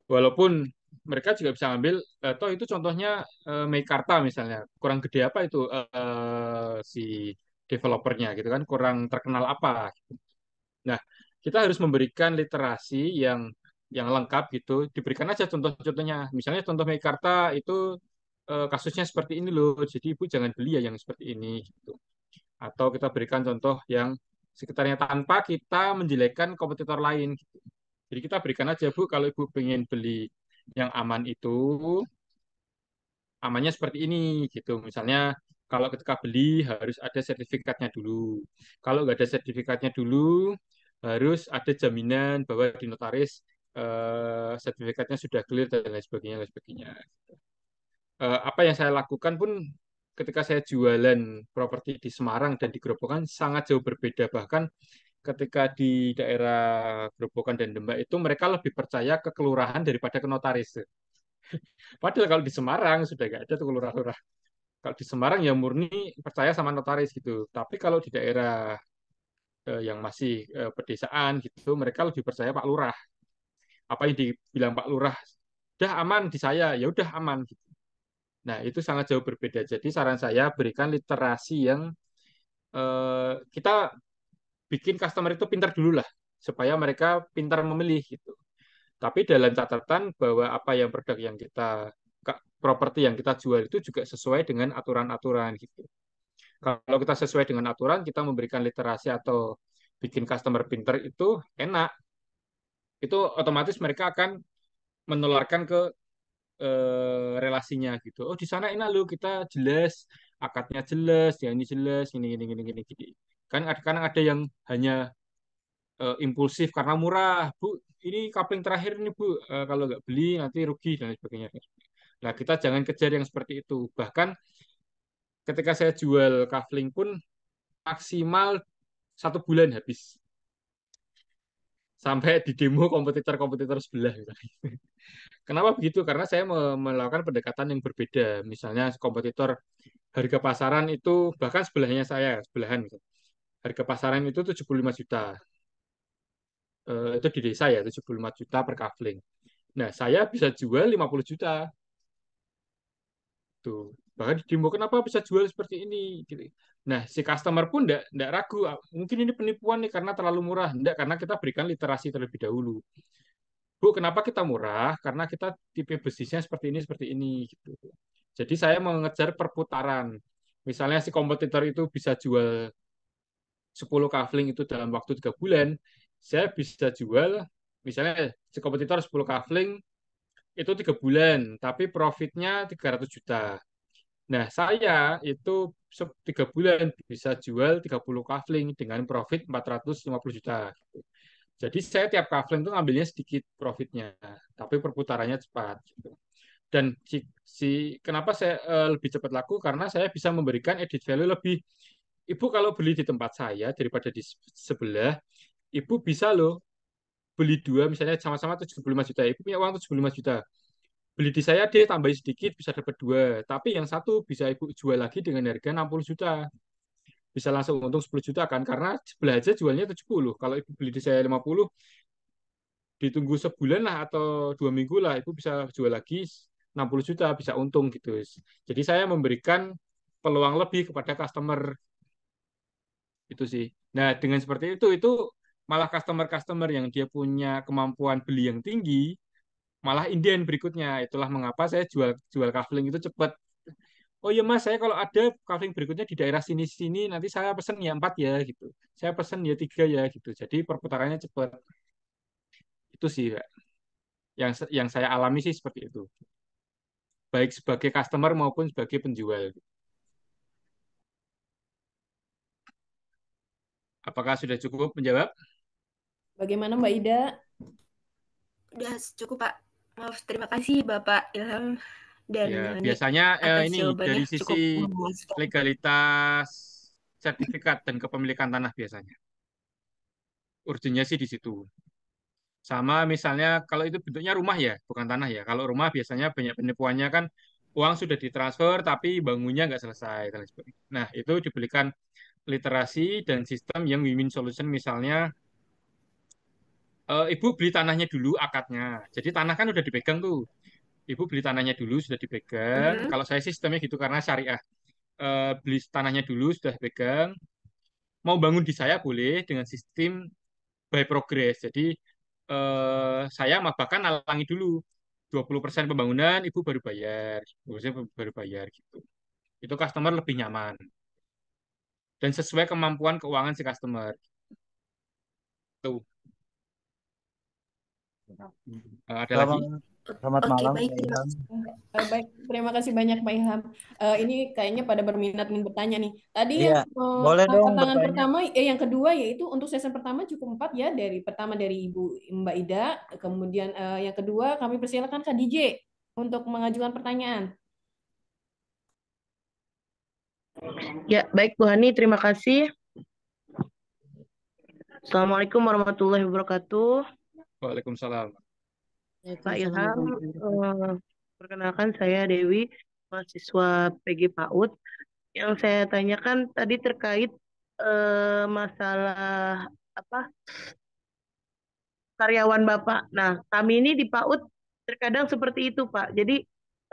Walaupun mereka juga bisa ambil, toh itu contohnya Meikarta misalnya, kurang gede apa itu si developernya gitu kan, kurang terkenal apa. Nah, kita harus memberikan literasi yang lengkap gitu, diberikan aja contoh-contohnya. Misalnya contoh Meikarta itu kasusnya seperti ini loh, jadi ibu jangan beli ya yang seperti ini gitu. Atau kita berikan contoh yang sekitarnya tanpa kita menjelekkan kompetitor lain gitu. Jadi kita berikan aja Bu, kalau Ibu pengen beli yang aman itu, amannya seperti ini gitu. Misalnya kalau ketika beli harus ada sertifikatnya dulu. Kalau nggak ada sertifikatnya dulu, harus ada jaminan bahwa di notaris sertifikatnya sudah clear dan lain sebagainya, lain sebagainya. Apa yang saya lakukan pun ketika saya jualan properti di Semarang dan di Grobogan sangat jauh berbeda. Bahkan ketika di daerah Grobogan dan Demak itu mereka lebih percaya ke kelurahan daripada ke notaris. Padahal kalau di Semarang sudah nggak ada tuh kelurahan. Kalau di Semarang ya murni percaya sama notaris gitu. Tapi kalau di daerah yang masih pedesaan gitu, mereka lebih percaya Pak Lurah. Apa yang dibilang Pak Lurah, udah aman di saya, ya udah aman gitu. Nah, itu sangat jauh berbeda. Jadi saran saya berikan literasi yang kita bikin customer itu pintar dulu lah, supaya mereka pintar memilih gitu. Tapi dalam catatan bahwa apa yang produk yang kita properti yang kita jual itu juga sesuai dengan aturan-aturan gitu. Kalau kita sesuai dengan aturan, kita memberikan literasi atau bikin customer pinter itu enak. Itu otomatis mereka akan menularkan ke relasinya gitu. Oh, di sana enak loh, kita jelas, akadnya jelas, ya ini jelas, ini. Kadang ada yang hanya impulsif karena murah. Bu, ini kapling terakhir nih Bu, kalau nggak beli nanti rugi dan lain sebagainya. Nah, kita jangan kejar yang seperti itu. Bahkan ketika saya jual kafling pun maksimal 1 bulan habis. Sampai di demo kompetitor-kompetitor sebelah. Kenapa begitu? Karena saya melakukan pendekatan yang berbeda. Misalnya kompetitor harga pasaran itu bahkan sebelahnya saya, sebelahan gitu. Harga pasaran itu 75 juta. Itu di desa ya, 75 juta per kafling. Nah, saya bisa jual 50 juta. Tuh. Bahkan di demo kenapa bisa jual seperti ini gitu. Nah, si customer pun enggak ragu, mungkin ini penipuan nih karena terlalu murah. Enggak, karena kita berikan literasi terlebih dahulu. Bu, kenapa kita murah? Karena kita tipe bisnisnya seperti ini gitu. Jadi saya mengejar perputaran. Misalnya si kompetitor itu bisa jual 10 kafling itu dalam waktu 3 bulan, saya bisa jual misalnya si kompetitor 10 kafling itu 3 bulan, tapi profitnya 300 juta. Nah, saya itu 3 bulan bisa jual 30 kafling dengan profit 450 juta. Jadi saya tiap kafling itu ngambilnya sedikit profitnya, tapi perputarannya cepat. Gitu. Dan kenapa saya lebih cepat laku karena saya bisa memberikan edit value lebih. Ibu kalau beli di tempat saya daripada di sebelah, ibu bisa loh beli dua misalnya sama-sama 75 juta. Ibu punya uang 75 juta. Beli di saya dia tambahin sedikit bisa dapat dua. Tapi yang satu bisa ibu jual lagi dengan harga 60 juta. Bisa langsung untung 10 juta kan karena sebelah aja jualnya 70. Kalau ibu beli di saya 50, ditunggu sebulan lah atau 2 minggu lah ibu bisa jual lagi 60 juta bisa untung gitu. Jadi saya memberikan peluang lebih kepada customer itu sih. Nah, dengan seperti itu malah customer-customer yang dia punya kemampuan beli yang tinggi, malah Indian berikutnya. Itulah mengapa saya jual jual kafling itu cepat. Oh iya Mas, saya kalau ada kafling berikutnya di daerah sini-sini, nanti saya pesen ya 4 ya gitu. Saya pesen ya 3 ya gitu. Jadi perputarannya cepat. Itu sih, Kak. Yang saya alami sih seperti itu. Baik sebagai customer maupun sebagai penjual. Apakah sudah cukup menjawab? Bagaimana Mbak Ida? Udah cukup, Pak. Maaf, terima kasih Bapak Ilham Dan Ya, ini biasanya atas ini jawabannya dari cukup sisi memuaskan. legalitas sertifikat dan kepemilikan tanah biasanya. Urgennya sih di situ. Sama misalnya kalau itu bentuknya rumah ya, bukan tanah ya. Kalau rumah biasanya banyak penipuannya kan uang sudah ditransfer tapi bangunnya nggak selesai dan lain sebagainya. Nah, itu diberikan literasi dan sistem yang win-win solution misalnya ibu beli tanahnya dulu akadnya. Jadi tanah kan udah dipegang tuh. Ibu beli tanahnya dulu sudah dipegang. Mhm. Kalau saya sistemnya gitu karena syariah. Beli tanahnya dulu sudah pegang. Mau bangun di saya boleh dengan sistem by progress. Jadi saya mah bahkan nalangi dulu 20% pembangunan, ibu baru bayar, baru bayar gitu. Itu customer lebih nyaman dan sesuai kemampuan keuangan si customer. Tuh, ada lagi? Selamat Oke, malam, baik. Pak Terima Ilham. Baik, terima kasih banyak Pak Ilham. Ini kayaknya pada berminat ingin bertanya nih. Tadi Iya, yang boleh dong angkat tangan bertanya. pertama, yang kedua yaitu untuk sesi pertama cukup 4 ya, dari pertama dari Ibu Mbak Ida, kemudian yang kedua kami persilakan Kak DJ untuk mengajukan pertanyaan. Ya, baik Bu Hani, terima kasih. Assalamualaikum warahmatullahi wabarakatuh. Waalaikumsalam. Pak Ilham, perkenalkan saya Dewi, mahasiswa PG PAUD. Yang saya tanyakan tadi terkait masalah apa karyawan Bapak. Nah, kami ini di PAUD terkadang seperti itu, Pak. Jadi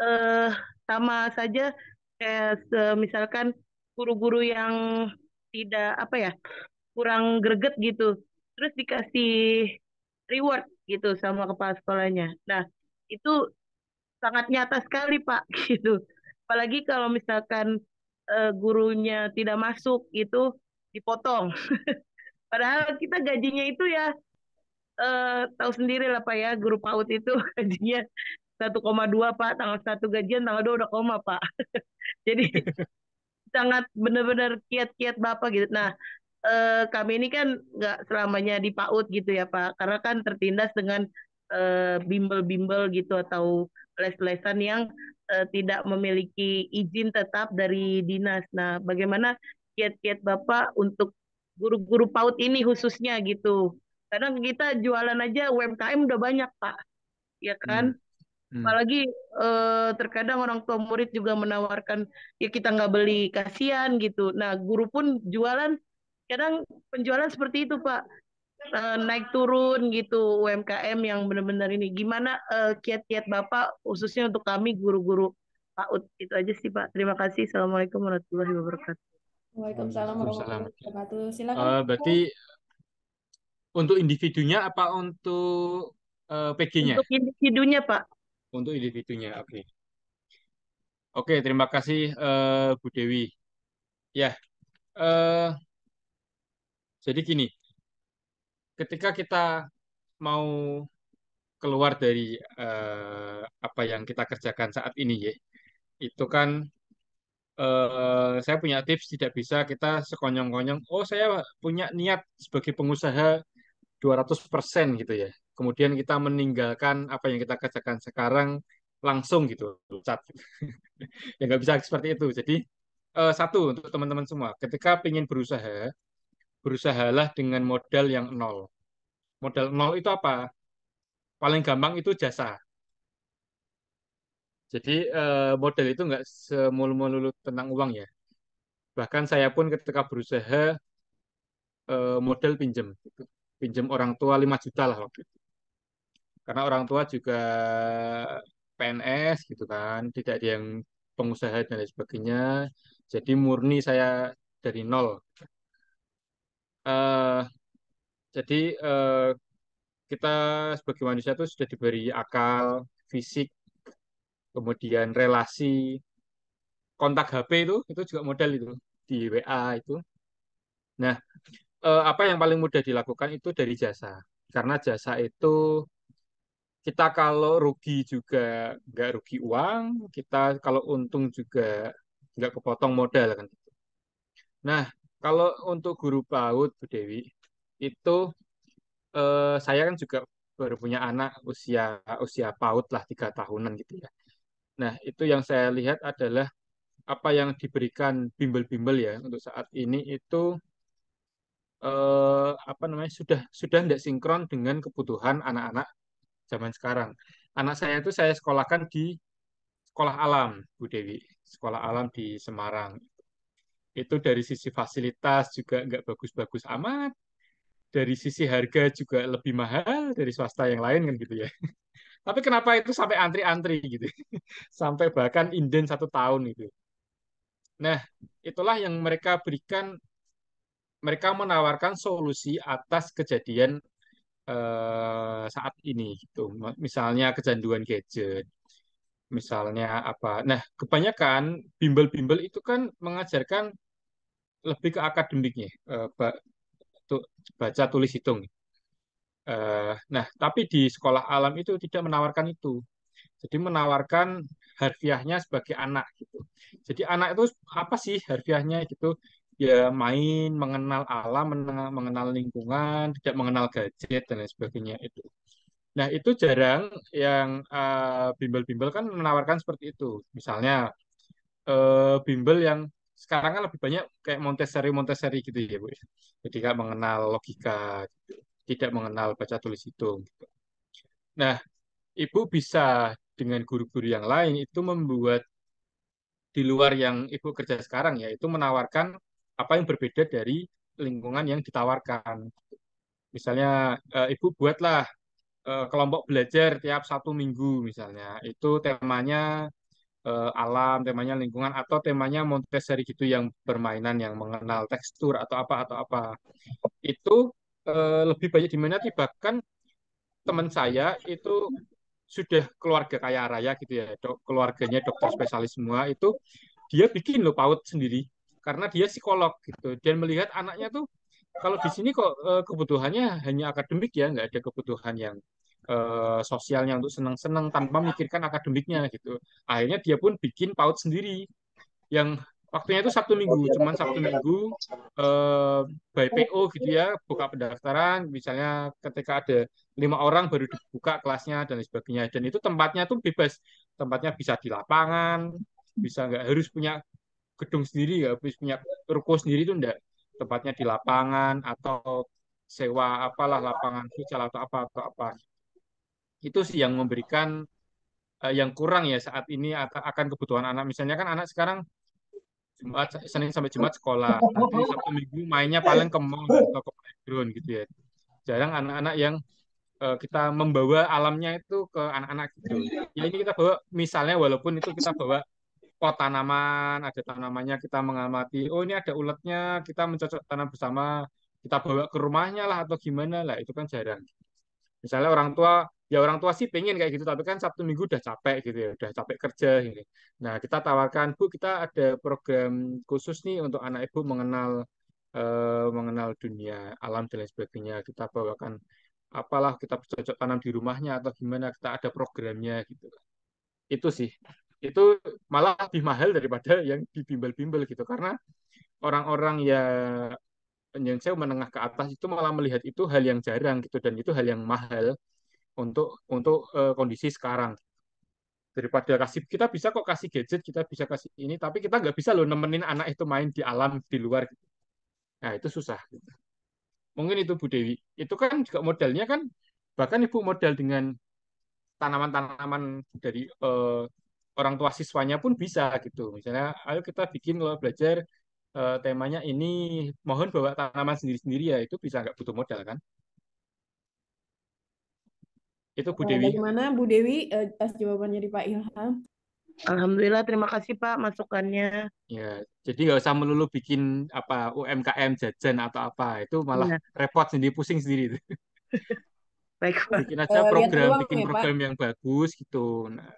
eh, sama saja kayak misalkan guru-guru yang tidak apa ya kurang greget gitu, terus dikasih reward gitu sama kepala sekolahnya. Nah, itu sangat nyata sekali Pak gitu. Apalagi kalau misalkan gurunya tidak masuk itu dipotong. Padahal kita gajinya itu ya tahu sendiri lah Pak ya, guru PAUD itu gajinya 1,2 Pak, tanggal 1 gajian, tanggal 2 udah koma Pak. Jadi sangat benar-benar kiat-kiat Bapak gitu. Nah, kami ini kan nggak selamanya di PAUD gitu ya Pak, karena kan tertindas dengan bimbel-bimbel gitu atau les-lesan yang tidak memiliki izin tetap dari dinas. Nah, bagaimana kiat-kiat Bapak untuk guru-guru PAUD ini khususnya gitu? Karena kita jualan aja UMKM udah banyak Pak, ya Hmm, kan? hmm. Apalagi terkadang orang tua murid juga menawarkan ya kita nggak beli kasihan gitu. Nah, guru pun jualan kadang penjualan seperti itu Pak. Naik turun gitu UMKM yang benar-benar ini. Gimana kiat-kiat Bapak khususnya untuk kami guru-guru PAUD itu aja sih Pak. Terima kasih. Assalamualaikum warahmatullahi wabarakatuh. Waalaikumsalam Waalaikumsalam. warahmatullahi wabarakatuh. Silakan. Berarti untuk individunya apa untuk PG-nya? Untuk individunya Pak. Untuk individunya, oke. Oke, terima kasih Bu Dewi. Ya, eh, jadi gini, ketika kita mau keluar dari apa yang kita kerjakan saat ini ya, itu kan saya punya tips tidak bisa kita sekonyong-konyong, oh saya punya niat sebagai pengusaha 200% gitu ya. Kemudian kita meninggalkan apa yang kita kerjakan sekarang langsung gitu. Cat. Ya nggak bisa seperti itu. Jadi satu untuk teman-teman semua, ketika ingin berusaha, berusahalah dengan modal yang nol. Modal nol itu apa? Paling gampang itu jasa. Jadi modal itu nggak semulu-mulu tentang uang ya. Bahkan saya pun ketika berusaha modal pinjem, gitu. Pinjem orang tua 5 juta lah waktu itu. Karena orang tua juga PNS gitu kan, tidak ada yang pengusaha dan lain sebagainya. Jadi murni saya dari nol. Eh, jadi kita sebagai manusia itu sudah diberi akal, fisik, kemudian relasi, kontak HP itu juga modal itu di WA itu. Nah, apa yang paling mudah dilakukan itu dari jasa. Karena jasa itu kita kalau rugi juga nggak rugi uang, kita kalau untung juga nggak kepotong modal kan. Nah, kalau untuk guru PAUD, Bu Dewi, itu saya kan juga baru punya anak usia usia PAUD lah 3 tahunan gitu ya. Nah, itu yang saya lihat adalah apa yang diberikan bimbel-bimbel ya untuk saat ini itu apa namanya sudah tidak sinkron dengan kebutuhan anak-anak zaman sekarang. Anak saya itu saya sekolahkan di sekolah alam, Bu Dewi, sekolah alam di Semarang. Itu dari sisi fasilitas juga nggak bagus-bagus amat, dari sisi harga juga lebih mahal dari swasta yang lain kan gitu ya. Tapi kenapa itu sampai antri-antri gitu, sampai bahkan inden 1 tahun itu. Nah, itulah yang mereka berikan, mereka menawarkan solusi atas kejadian saat ini gitu. Misalnya kecanduan gadget, misalnya apa. Nah, kebanyakan bimbel-bimbel itu kan mengajarkan lebih ke akademiknya, baca, tulis, hitung. Nah, tapi di sekolah alam itu tidak menawarkan itu. Jadi menawarkan harfiahnya sebagai anak gitu. Jadi anak itu apa sih harfiahnya gitu? Ya main, mengenal alam, mengenal lingkungan, tidak mengenal gadget dan lain sebagainya itu. Nah, itu jarang yang bimbel-bimbel kan menawarkan seperti itu. Misalnya bimbel yang sekarang kan lebih banyak kayak Montessori gitu ya, Bu. Jadi nggak mengenal logika gitu. Tidak mengenal baca tulis hitung gitu. Nah, Ibu bisa dengan guru-guru yang lain itu membuat di luar yang Ibu kerja sekarang ya, itu menawarkan apa yang berbeda dari lingkungan yang ditawarkan. Misalnya Ibu buatlah kelompok belajar tiap 1 minggu misalnya. Itu temanya alam, temanya lingkungan, atau temanya Montessori gitu yang permainan yang mengenal tekstur atau apa. Itu lebih banyak diminati, bahkan teman saya itu sudah keluarga kaya raya gitu ya, keluarganya dokter spesialis semua itu dia bikin loh PAUD sendiri karena dia psikolog gitu dan melihat anaknya tuh kalau di sini kok kebutuhannya hanya akademik ya, nggak ada kebutuhan yang sosialnya untuk senang-senang tanpa memikirkan akademiknya gitu. Akhirnya dia pun bikin PAUD sendiri yang waktunya itu Sabtu Minggu, cuman Sabtu Minggu by PO gitu ya, buka pendaftaran, misalnya ketika ada 5 orang baru dibuka kelasnya dan lain sebagainya. Dan itu tempatnya tuh bebas, tempatnya bisa di lapangan, bisa nggak harus punya gedung sendiri, nggak harus punya ruko sendiri itu enggak. Tempatnya di lapangan atau sewa apalah lapangan futsal atau apa. Itu sih yang memberikan yang kurang ya saat ini akan kebutuhan anak. Misalnya kan anak sekarang Jumat, Senin sampai Jumat sekolah. Nanti Sabtu Minggu mainnya paling ke mall atau ke playground gitu ya. Jarang anak-anak yang kita membawa alamnya itu ke anak-anak gitu. Ya ini kita bawa misalnya walaupun itu kita bawa pot tanaman, ada tanamannya kita mengamati. Oh ini ada uletnya, kita mencocok tanam bersama. Kita bawa ke rumahnya lah atau gimana lah. Itu kan jarang. Misalnya orang tua, ya orang tua sih pengen kayak gitu, tapi kan Sabtu Minggu udah capek gitu ya, udah capek kerja gitu. Nah, kita tawarkan, Bu, kita ada program khusus nih untuk anak ibu mengenal dunia alam dan lain sebagainya. Kita bawakan apalah, kita cocok tanam di rumahnya atau gimana, kita ada programnya gitu. Itu sih. Itu malah lebih mahal daripada yang di bimbel-bimbel gitu, karena orang-orang yang saya menengah ke atas itu malah melihat itu hal yang jarang gitu dan itu hal yang mahal untuk kondisi sekarang. Daripada kita bisa kok kasih gadget, kita bisa kasih ini, tapi kita nggak bisa loh nemenin anak itu main di alam di luar. Nah itu susah. Gitu. Mungkin itu Bu Dewi. Itu kan juga modelnya kan bahkan Ibu model dengan tanaman-tanaman dari orang tua siswanya pun bisa gitu. Misalnya, ayo kita bikin kalau belajar temanya ini, mohon bawa tanaman sendiri-sendiri ya, itu bisa nggak butuh modal kan? Itu Bu Dewi. Bagaimana Bu Dewi atas jawabannya dari Pak Ilham? Alhamdulillah, terima kasih Pak masukannya. Ya, jadi nggak usah melulu bikin apa UMKM jajan atau apa, itu malah Ya, repot sendiri, pusing sendiri. baik Pak. Bikin aja Lihat peluang bikin ya Pak. program yang bagus gitu. Nah,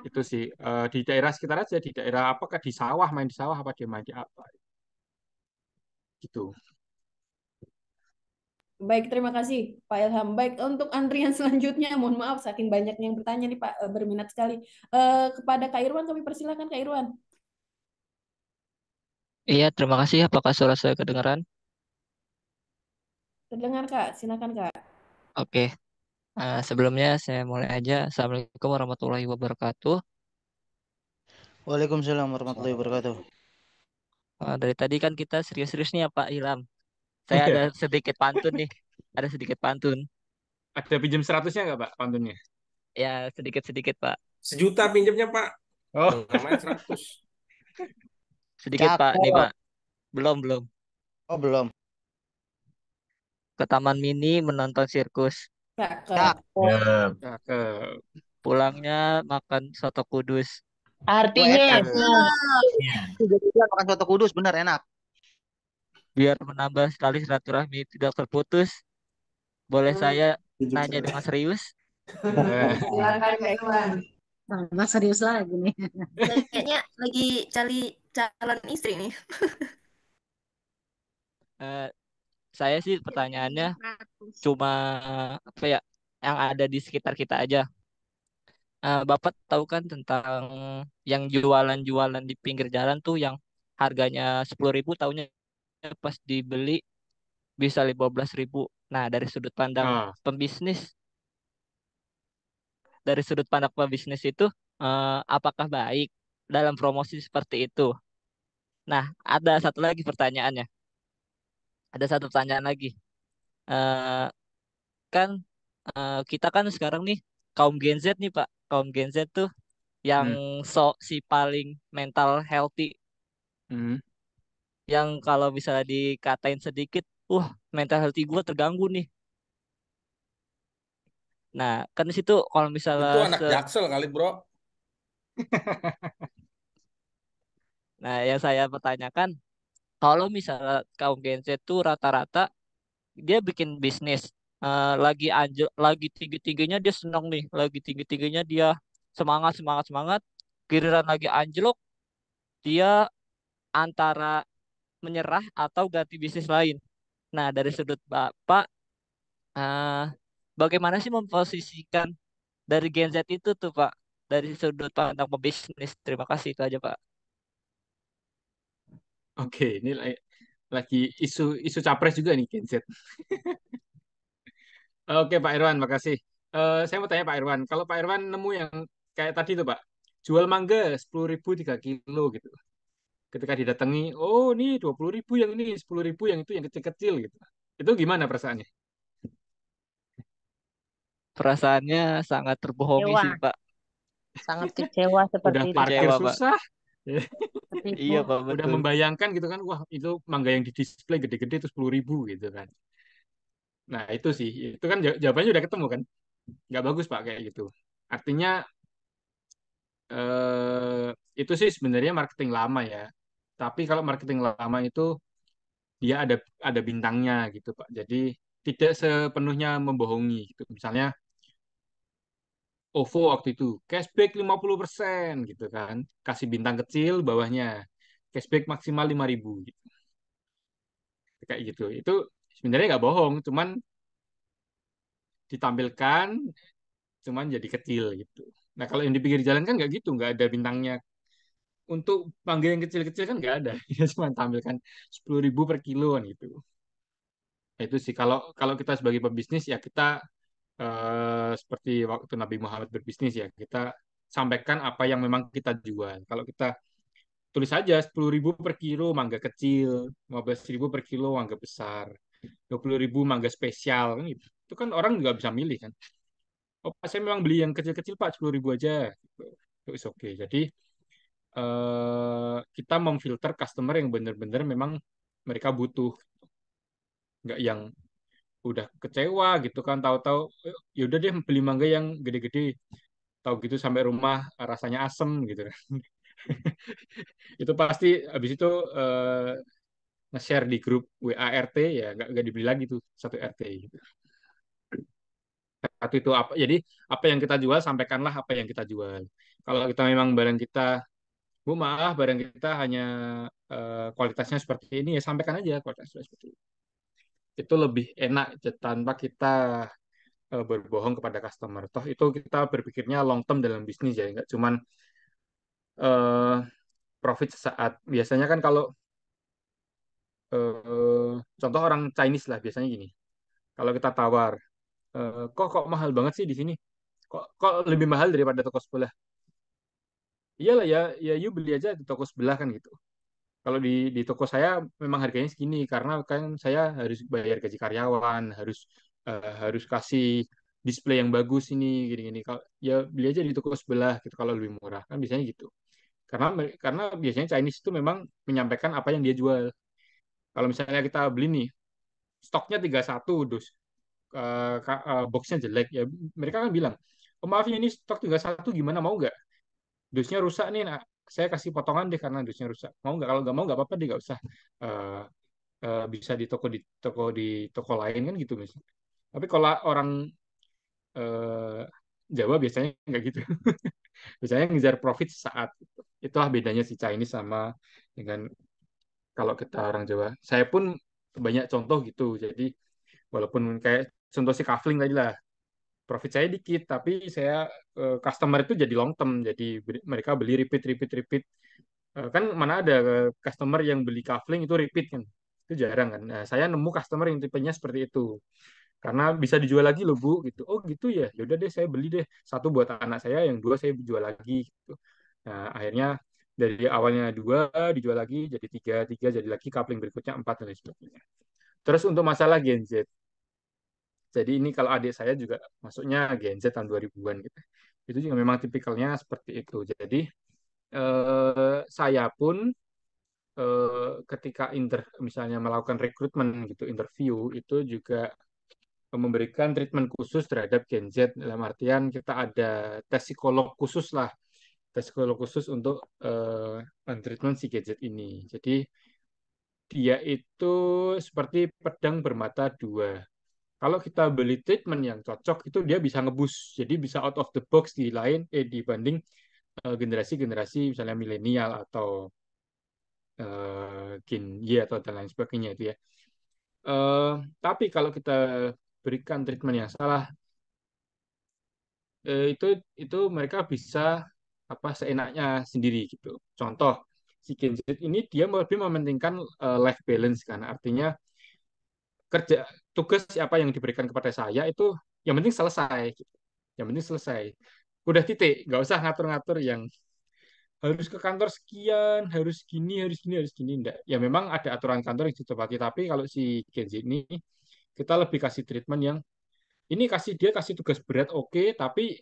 itu sih di daerah sekitar aja, di daerah apakah di sawah, main di sawah apa dia main di apa, gitu. Baik, terima kasih Pak Ilham. Baik, untuk antrian selanjutnya, mohon maaf saking banyaknya yang bertanya nih Pak, berminat sekali. Kepada Kak Irwan kami persilakan Kak Irwan. Iya, terima kasih. Apakah suara saya kedengaran? Terdengar Kak, silakan Kak. Oke. Sebelumnya saya mulai aja. Assalamualaikum warahmatullahi wabarakatuh. Waalaikumsalam warahmatullahi wabarakatuh. Dari tadi kan kita serius-serius nih ya Pak Ilham. Saya ada Iya. sedikit pantun nih. Ada sedikit pantun. Ada pinjam 100-nya nggak, Pak, pantunnya? Ya, sedikit-sedikit Pak. 1 juta pinjamnya, Pak. Oh, Nggak main 100. Sedikit Pak, nih Cakep. Pak. Belum. Oh, belum. Ke Taman Mini menonton sirkus. Cakep. cakep. Pulangnya makan soto kudus. Wah, Artinya, enak. Iya. Jadi makan soto kudus, bener enak. Biar menambah tali silaturahmi tidak terputus. Boleh saya nanya 7 juta. dengan serius? Eh, Silakan Kak Iwan. Mas serius lagi nih. Kayaknya lagi cari calon istri nih. Eh, saya sih pertanyaannya cuma apa ya, yang ada di sekitar kita aja. Bapak tahu kan tentang yang jualan-jualan di pinggir jalan tuh yang harganya 10.000, tahunya pas dibeli bisa 15.000. Nah, ah, pembisnis, dari sudut pandang pembisnis itu, apakah baik dalam promosi seperti itu? Nah, ada satu lagi pertanyaannya. Ada satu pertanyaan lagi. Eh, kan kita kan sekarang nih kaum Gen Z nih Pak. Kaum Gen Z tuh yang hmm, si paling mental healthy, hmm. yang kalau misalnya dikatain sedikit, mental healthy gue terganggu nih. Nah, kan di situ kalau misalnya Itu anak Jaksel kali, bro. nah, yang saya pertanyakan, kalau misalnya kaum Gen Z tuh rata-rata dia bikin bisnis, lagi anjir, lagi tinggi-tingginya dia senang nih, lagi tinggi-tingginya dia semangat semangat semangat, giliran lagi anjlok dia antara menyerah atau ganti bisnis lain. Nah, dari sudut Bapak, eh, bagaimana sih memposisikan dari Gen Z itu tuh Pak, dari sudut pandang pebisnis? Terima kasih, itu aja Pak. Oke, ini lagi isu capres juga nih Gen Z. Oke, Pak Irwan, makasih. Saya mau tanya Pak Irwan, kalau Pak Irwan nemu yang kayak tadi tuh Pak, jual mangga 10.000 3 kilo gitu. Ketika didatangi, oh ini 20.000 yang ini, 10.000 yang itu yang kecil-kecil gitu. Itu gimana perasaannya? Perasaannya sangat terbohongi Kecewa, sih Pak. sangat kecewa Udah seperti itu. parkir Kecewa Pak. susah, Tertipu. Iya Pak, udah betul. membayangkan gitu kan, wah itu mangga yang di display gede-gede itu 10.000 gitu kan. Nah itu sih, itu kan jawabannya udah ketemu kan. Nggak bagus Pak kayak gitu. Artinya eh, itu sih sebenarnya marketing lama ya. Tapi kalau marketing lama itu dia ada bintangnya gitu Pak. Jadi tidak sepenuhnya membohongi gitu. Misalnya OVO waktu itu cashback 50% gitu kan. Kasih bintang kecil bawahnya. Cashback maksimal 5.000 gitu. Kayak gitu. Itu sebenarnya nggak bohong, cuman ditampilkan cuman jadi kecil gitu. Nah, kalau yang di pinggir jalan kan nggak gitu, nggak ada bintangnya. Untuk mangga yang kecil-kecil kan nggak ada. Ya cuma tampilkan 10.000 per kiloan gitu. Nah, itu sih kalau kalau kita sebagai pebisnis ya kita seperti waktu Nabi Muhammad berbisnis ya kita sampaikan apa yang memang kita jual. Kalau kita tulis saja 10.000 per kilo mangga kecil, 15.000 per kilo mangga besar, 20.000 mangga spesial kan gitu. Itu kan orang juga bisa milih kan. Oh, Pak, saya memang beli yang kecil-kecil Pak 10.000 aja. Gitu. Itu is oke. Jadi kita memfilter customer yang benar-benar memang mereka butuh, nggak yang udah kecewa gitu kan tahu-tahu ya udah deh beli mangga yang gede-gede tahu gitu sampai rumah rasanya asem gitu kan. Itu pasti habis itu nge-share di grup WA RT ya nggak dibeli lagi tuh satu RT gitu. Satu itu apa jadi apa yang kita jual sampaikanlah apa yang kita jual. Kalau kita memang barang kita Bu maaf barang kita hanya kualitasnya seperti ini ya sampaikan aja kualitasnya seperti itu. Itu lebih enak tanpa kita berbohong kepada customer. Toh itu kita berpikirnya long term dalam bisnis ya, nggak cuman eh, profit sesaat. Biasanya kan kalau contoh orang Chinese lah biasanya gini, kalau kita tawar kok mahal banget sih di sini? Kok lebih mahal daripada toko sebelah? Iyalah ya, ya you beli aja di toko sebelah kan gitu. Kalau di toko saya memang harganya segini karena kan saya harus bayar gaji karyawan, harus kasih display yang bagus ini gini-gini. Kalau ya beli aja di toko sebelah gitu kalau lebih murah kan biasanya gitu. Karena biasanya Chinese itu memang menyampaikan apa yang dia jual. Kalau misalnya kita beli nih stoknya 31 dus, boxnya jelek ya mereka kan bilang, oh maaf ya ini stok 31 gimana mau nggak? Dusnya rusak nih, nah, saya kasih potongan deh karena dusnya rusak. Mau nggak? Kalau nggak mau nggak apa-apa deh, nggak usah. Eh, bisa di toko lain kan gitu misalnya. Tapi kalau orang eh, Jawa biasanya nggak gitu. Biasanya ngejar profit saat gitu. Itulah bedanya si Chinese sama dengan kalau kita orang Jawa. Saya pun banyak contoh gitu. Jadi walaupun kayak contoh si kafling tadi lah, profit saya dikit, tapi customer itu jadi long term. Jadi mereka beli repeat, repeat, repeat. Kan mana ada customer yang beli kafling itu repeat kan? Itu jarang kan. Nah, saya nemu customer yang tipenya seperti itu. Karena bisa dijual lagi loh Bu gitu. Oh gitu ya. Yaudah deh saya beli deh. Satu buat anak saya, yang dua saya jual lagi gitu. Nah, akhirnya dari awalnya dua dijual lagi jadi tiga, tiga jadi lagi kafling berikutnya empat dan lain sebagainya. Terus untuk masalah Gen Z. Jadi ini kalau adik saya juga masuknya Gen Z tahun 2000-an gitu. Itu juga memang tipikalnya seperti itu. Jadi saya pun ketika misalnya melakukan rekrutmen gitu, interview itu juga memberikan treatment khusus terhadap Gen Z dalam artian kita ada tes psikolog khusus lah, tes psikolog khusus untuk treatment si Gen Z ini. Jadi dia itu seperti pedang bermata dua. Kalau kita beli treatment yang cocok itu dia bisa ngebus, jadi bisa out of the box dibanding generasi-generasi misalnya milenial atau Gen Y atau dan lain sebagainya itu ya. Eh, tapi kalau kita berikan treatment yang salah, eh, itu itu mereka bisa apa seenaknya sendiri gitu. Contoh si Gen Z ini dia lebih mementingkan life balance kan, artinya kerja tugas apa yang diberikan kepada saya itu yang penting selesai gitu. Yang penting selesai. Udah titik, nggak usah ngatur-ngatur yang harus ke kantor sekian, harus gini, harus gini. Enggak. Ya memang ada aturan kantor yang ditepati, tapi kalau si Gen Z ini kita lebih kasih treatment yang ini dia kasih tugas berat oke, tapi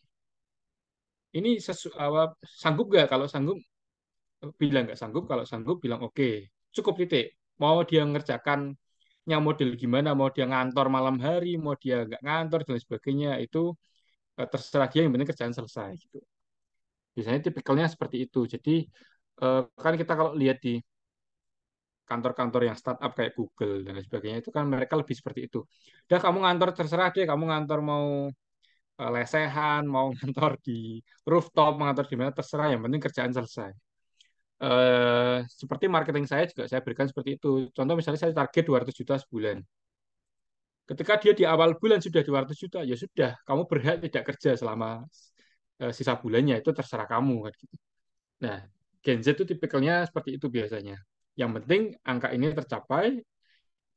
ini sanggup nggak? Kalau sanggup bilang nggak sanggup, kalau sanggup bilang oke. Cukup titik. Mau dia ngerjakannya model gimana, mau dia ngantor malam hari, mau dia nggak ngantor dan lain sebagainya, itu terserah dia yang penting kerjaan selesai gitu. Biasanya tipikalnya seperti itu. Jadi kan kita kalau lihat di kantor-kantor yang startup kayak Google dan lain sebagainya itu kan mereka lebih seperti itu. Udah kamu ngantor terserah deh, kamu ngantor mau lesehan, mau ngantor di rooftop, mau ngantor di mana terserah, yang penting kerjaan selesai. Seperti marketing saya juga saya berikan seperti itu. Contoh misalnya saya target 200 juta sebulan. Ketika dia di awal bulan sudah 200 juta, ya sudah, kamu berhak tidak kerja selama sisa bulannya, itu terserah kamu kan gitu. Nah, Gen Z itu tipikalnya seperti itu biasanya. Yang penting angka ini tercapai,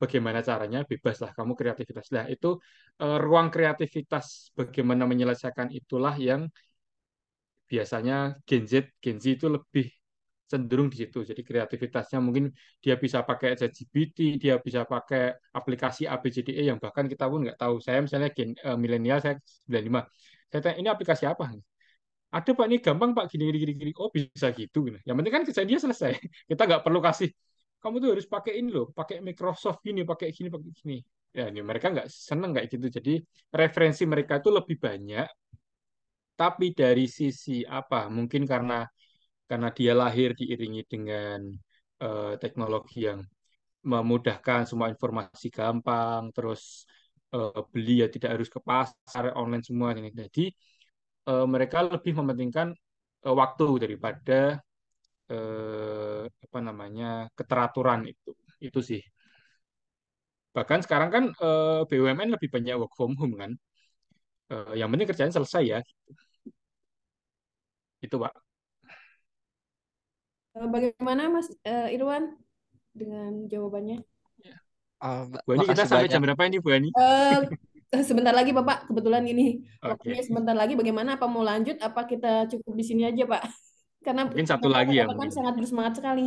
bagaimana caranya bebas lah kamu kreativitas. Nah, itu ruang kreativitas bagaimana menyelesaikan itulah yang biasanya Gen Z itu lebih cenderung di situ. Jadi kreativitasnya mungkin dia bisa pakai ChatGPT, dia bisa pakai aplikasi ABCDE yang bahkan kita pun nggak tahu. Saya misalnya milenial, saya 95. Saya tanya, ini aplikasi apa? Ada Pak, ini gampang Pak, gini, gini, gini, gini. Oh bisa gitu. Yang penting kan kerjaan dia selesai. Kita nggak perlu kasih, kamu tuh harus pakai ini loh, pakai Microsoft gini, pakai gini, pakai gini. Ya, ini mereka nggak seneng kayak gitu. Jadi referensi mereka itu lebih banyak, tapi dari sisi apa? Mungkin karena dia lahir diiringi dengan teknologi yang memudahkan semua informasi gampang, terus beli ya tidak harus ke pasar, online semua. Jadi mereka lebih mementingkan waktu daripada apa namanya keteraturan itu sih. Bahkan sekarang kan BUMN lebih banyak work from home kan. Yang penting kerjaan selesai ya. Itu Pak. Bagaimana Mas Irwan dengan jawabannya? Bu Ani, kita Makasih sampai banyak. jam berapa ini Bu Ani? Sebentar lagi Bapak, kebetulan ini waktunya Oke, sebentar lagi. Bagaimana? Apa mau lanjut? Apa kita cukup di sini aja Pak? Karena mungkin satu lagi ya Bapak kan mungkin. sangat bersemangat sekali.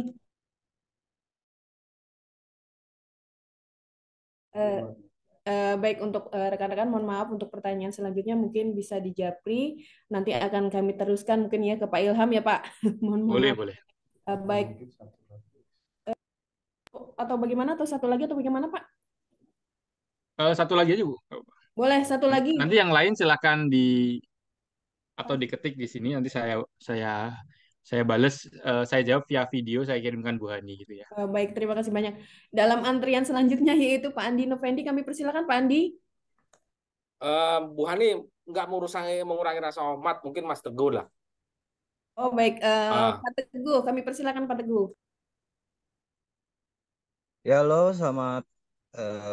Eh, Baik untuk rekan-rekan, mohon maaf untuk pertanyaan selanjutnya mungkin bisa di Japri. Nanti akan kami teruskan mungkin ya ke Pak Ilham ya Pak. Mohon Boleh, maaf. boleh. Baik atau bagaimana atau satu lagi atau bagaimana Pak? Satu lagi aja, Bu. Boleh satu lagi. Nanti yang lain silakan atau diketik di sini, nanti saya bales, saya jawab via video, saya kirimkan Bu Hani gitu ya. Baik, terima kasih banyak. Dalam antrian selanjutnya yaitu Pak Andi Novendi, kami persilakan Pak Andi. Bu Hani nggak mengurangi rasa hormat, mungkin Mas Teguh lah. Oh baik, Ah, Pak Teguh, kami persilakan Pak Teguh. Ya, halo, selamat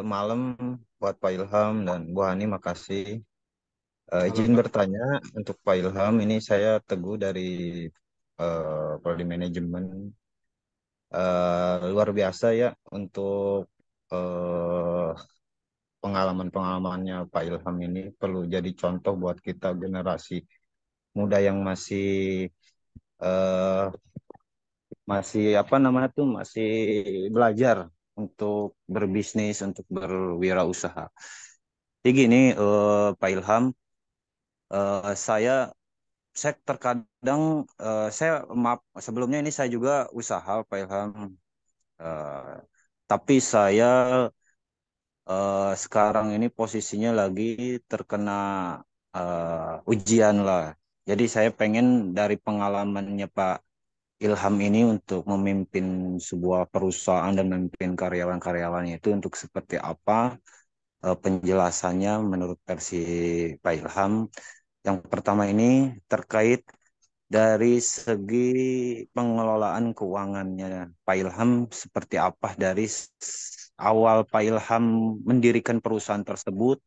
malam buat Pak Ilham dan Bu Hani, makasih. Malam, Izin Pak. bertanya untuk Pak Ilham, ini saya Teguh dari Prodi Manajemen. Luar biasa ya untuk eh, pengalaman-pengalamannya Pak Ilham ini perlu jadi contoh buat kita generasi muda yang eh, masih apa namanya tuh masih belajar untuk berbisnis, untuk berwirausaha. Jadi gini, Pak Ilham, saya terkadang saya maaf sebelumnya ini saya juga usaha Pak Ilham. Eh, tapi saya sekarang ini posisinya lagi terkena ujian lah. Jadi saya pengen dari pengalamannya Pak Ilham ini untuk memimpin sebuah perusahaan dan memimpin karyawan-karyawannya itu untuk seperti apa penjelasannya menurut versi Pak Ilham. Yang pertama ini terkait dari segi pengelolaan keuangannya Pak Ilham seperti apa dari awal Pak Ilham mendirikan perusahaan tersebut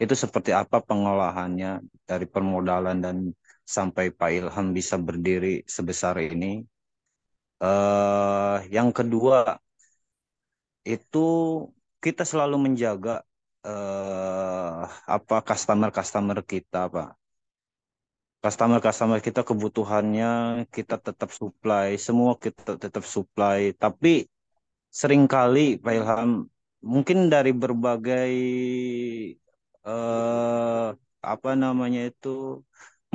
itu seperti apa pengolahannya dari permodalan dan sampai Pak Ilham bisa berdiri sebesar ini. Yang kedua itu kita selalu menjaga apa customer-customer kita, Pak. Customer-customer kita kebutuhannya kita tetap supply, semua kita tetap supply. Tapi seringkali Pak Ilham mungkin dari berbagai eh, apa namanya itu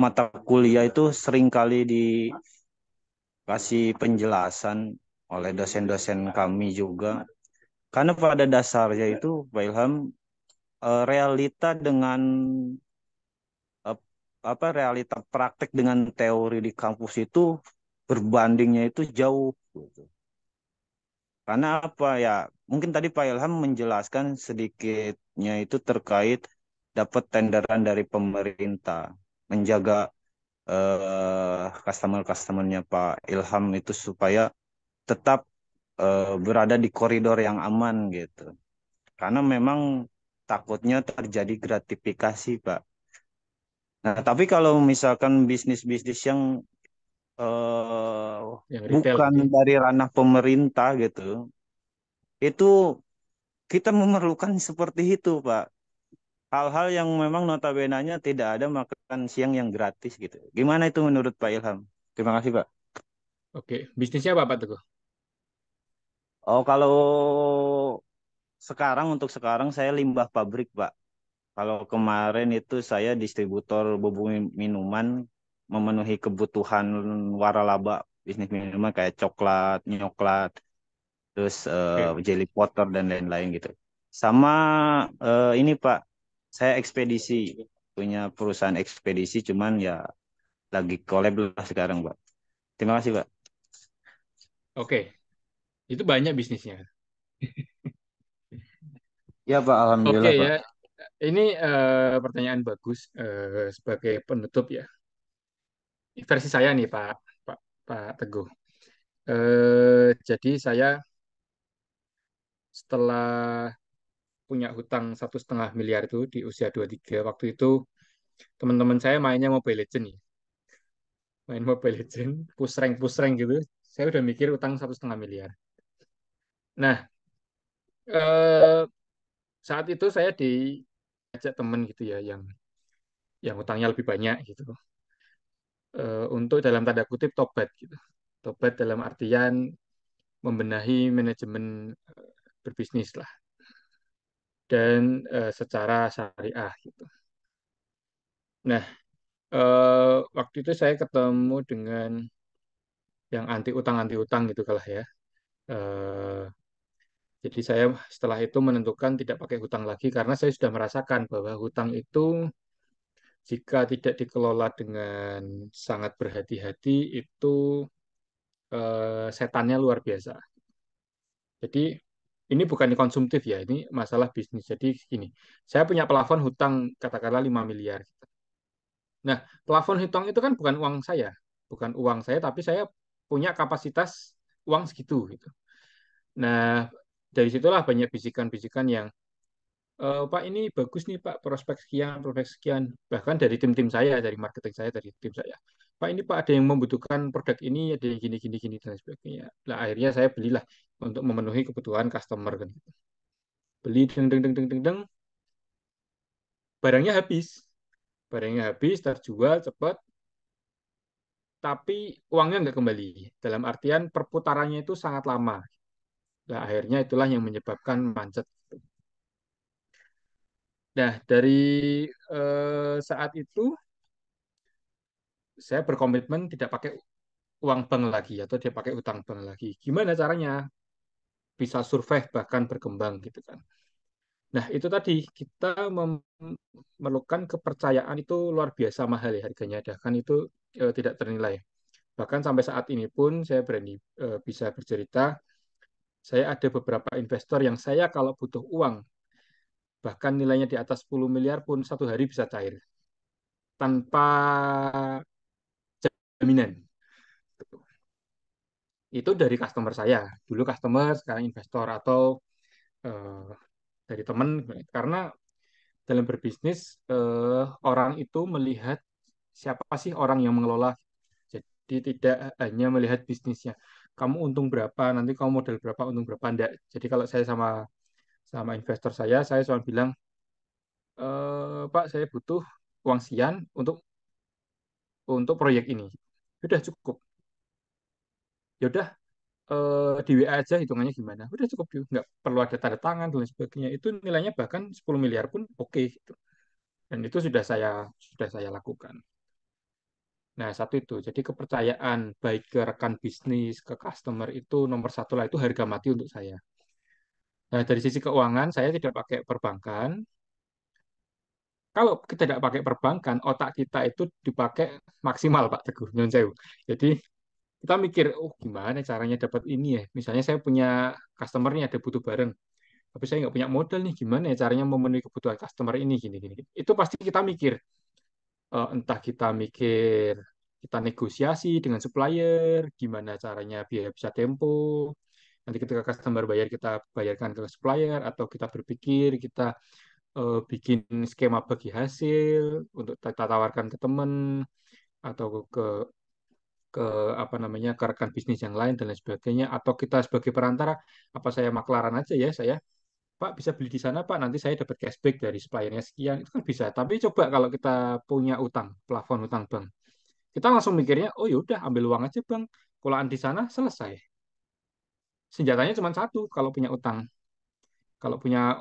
mata kuliah itu seringkali dikasih penjelasan oleh dosen-dosen kami juga. Karena pada dasarnya itu Pak Ilham realita dengan eh, realita praktek dengan teori di kampus itu berbandingnya itu jauh gitu. Karena apa ya? Mungkin tadi Pak Ilham menjelaskan sedikitnya itu terkait dapat tenderan dari pemerintah, menjaga customer-customernya Pak Ilham itu supaya tetap berada di koridor yang aman gitu. Karena memang takutnya terjadi gratifikasi, Pak. Nah, tapi kalau misalkan bisnis-bisnis yang eh, Yang retail bukan gitu ya. dari ranah pemerintah gitu, itu kita memerlukan seperti itu, Pak. Hal-hal yang memang notabene-nya tidak ada makan siang yang gratis gitu. Gimana itu menurut Pak Ilham? Terima kasih, Pak. Oke, bisnisnya apa Pak Teguh? Oh, kalau untuk sekarang saya limbah pabrik, Pak. Kalau kemarin itu saya distributor bubuk minuman memenuhi kebutuhan waralaba bisnis minuman kayak coklat, nyoklat, terus Oke. jelly potter dan lain-lain gitu. Sama ini Pak, saya ekspedisi punya perusahaan ekspedisi cuman ya lagi collab lah sekarang Pak. Terima kasih Pak. Oke, itu banyak bisnisnya. Ya Pak, Oke alhamdulillah Pak. ya, ini pertanyaan bagus sebagai penutup ya. Versi saya nih Pak Pak Pak Teguh. Jadi saya setelah punya hutang 1,5 miliar itu di usia 23, waktu itu teman-teman saya mainnya Mobile Legends ya. Main Mobile Legends, push rank gitu. Saya udah mikir utang 1,5 miliar. Nah, eh, saat itu saya ngajak temen gitu ya yang utangnya lebih banyak gitu. Untuk dalam tanda kutip tobat gitu. Tobat dalam artian membenahi manajemen berbisnis lah dan secara syariah gitu. Nah, waktu itu saya ketemu dengan yang anti utang gitu kalah ya. Eh, jadi saya setelah itu menentukan tidak pakai hutang lagi karena saya sudah merasakan bahwa hutang itu jika tidak dikelola dengan sangat berhati-hati itu setannya luar biasa. Jadi ini bukan konsumtif ya, ini masalah bisnis. Jadi gini, saya punya plafon hutang katakanlah 5 miliar. Nah, plafon hutang itu kan bukan uang saya, bukan uang saya, tapi saya punya kapasitas uang segitu gitu. Nah, dari situlah banyak bisikan-bisikan yang Pak ini bagus nih Pak, prospek sekian. Bahkan dari tim-tim saya, dari marketing saya, dari tim saya. Pak ini Pak ada yang membutuhkan produk ini, ada yang gini dan sebagainya. Nah akhirnya saya belilah untuk memenuhi kebutuhan customer kan. Beli deng deng deng deng deng deng, barangnya habis. Barangnya habis, terjual cepat, tapi uangnya nggak kembali. Dalam artian perputarannya itu sangat lama. Nah akhirnya itulah yang menyebabkan macet. Nah dari saat itu saya berkomitmen tidak pakai uang bank lagi atau dia pakai utang bank lagi. Gimana caranya bisa survive bahkan berkembang gitu kan. Nah, itu tadi kita memerlukan kepercayaan itu luar biasa mahal ya harganya. Bahkan itu tidak ternilai. Bahkan sampai saat ini pun saya berani bisa bercerita, saya ada beberapa investor yang saya kalau butuh uang, bahkan nilainya di atas 10 miliar pun satu hari bisa cair tanpa jaminan. Itu dari customer saya. Dulu customer, sekarang investor atau eh, dari teman. Karena dalam berbisnis, orang itu melihat siapa sih orang yang mengelola. Jadi tidak hanya melihat bisnisnya. Kamu untung berapa, nanti kamu modal berapa, untung berapa. Enggak. Jadi kalau saya sama sama investor saya cuma bilang, Pak, saya butuh uang sekian untuk proyek ini. Sudah cukup. Ya udah, di WA aja hitungannya gimana. Udah cukup, nggak perlu ada tanda tangan dan lain sebagainya. Itu nilainya bahkan 10 miliar pun oke gitu. Dan itu sudah saya lakukan. Nah, satu itu. Jadi kepercayaan baik ke rekan bisnis, ke customer itu nomor satu lah, itu harga mati untuk saya. Nah, dari sisi keuangan, saya tidak pakai perbankan. Kalau kita tidak pakai perbankan, otak kita itu dipakai maksimal, Pak Teguh, Nyun Sewu. Jadi kita mikir, oh gimana caranya dapat ini ya. Misalnya saya punya customer nih ada butuh barang, tapi saya nggak punya modal nih, gimana ya caranya memenuhi kebutuhan customer ini, gini, gini. Itu pasti kita mikir, entah kita mikir kita negosiasi dengan supplier, gimana caranya biaya bisa tempo, nanti ketika customer bayar kita bayarkan ke supplier, atau kita berpikir kita bikin skema bagi hasil untuk kita tawarkan ke teman atau ke apa namanya ke rekan bisnis yang lain dan lain sebagainya, atau kita sebagai perantara, apa saya maklaran aja ya saya Pak bisa beli di sana Pak, nanti saya dapat cashback dari suppliernya sekian, itu kan bisa. Tapi coba kalau kita punya utang, plafon utang bank, kita langsung mikirnya, oh yaudah ambil uang aja bang, kulaan di sana selesai. Senjatanya cuma satu kalau punya utang. Kalau punya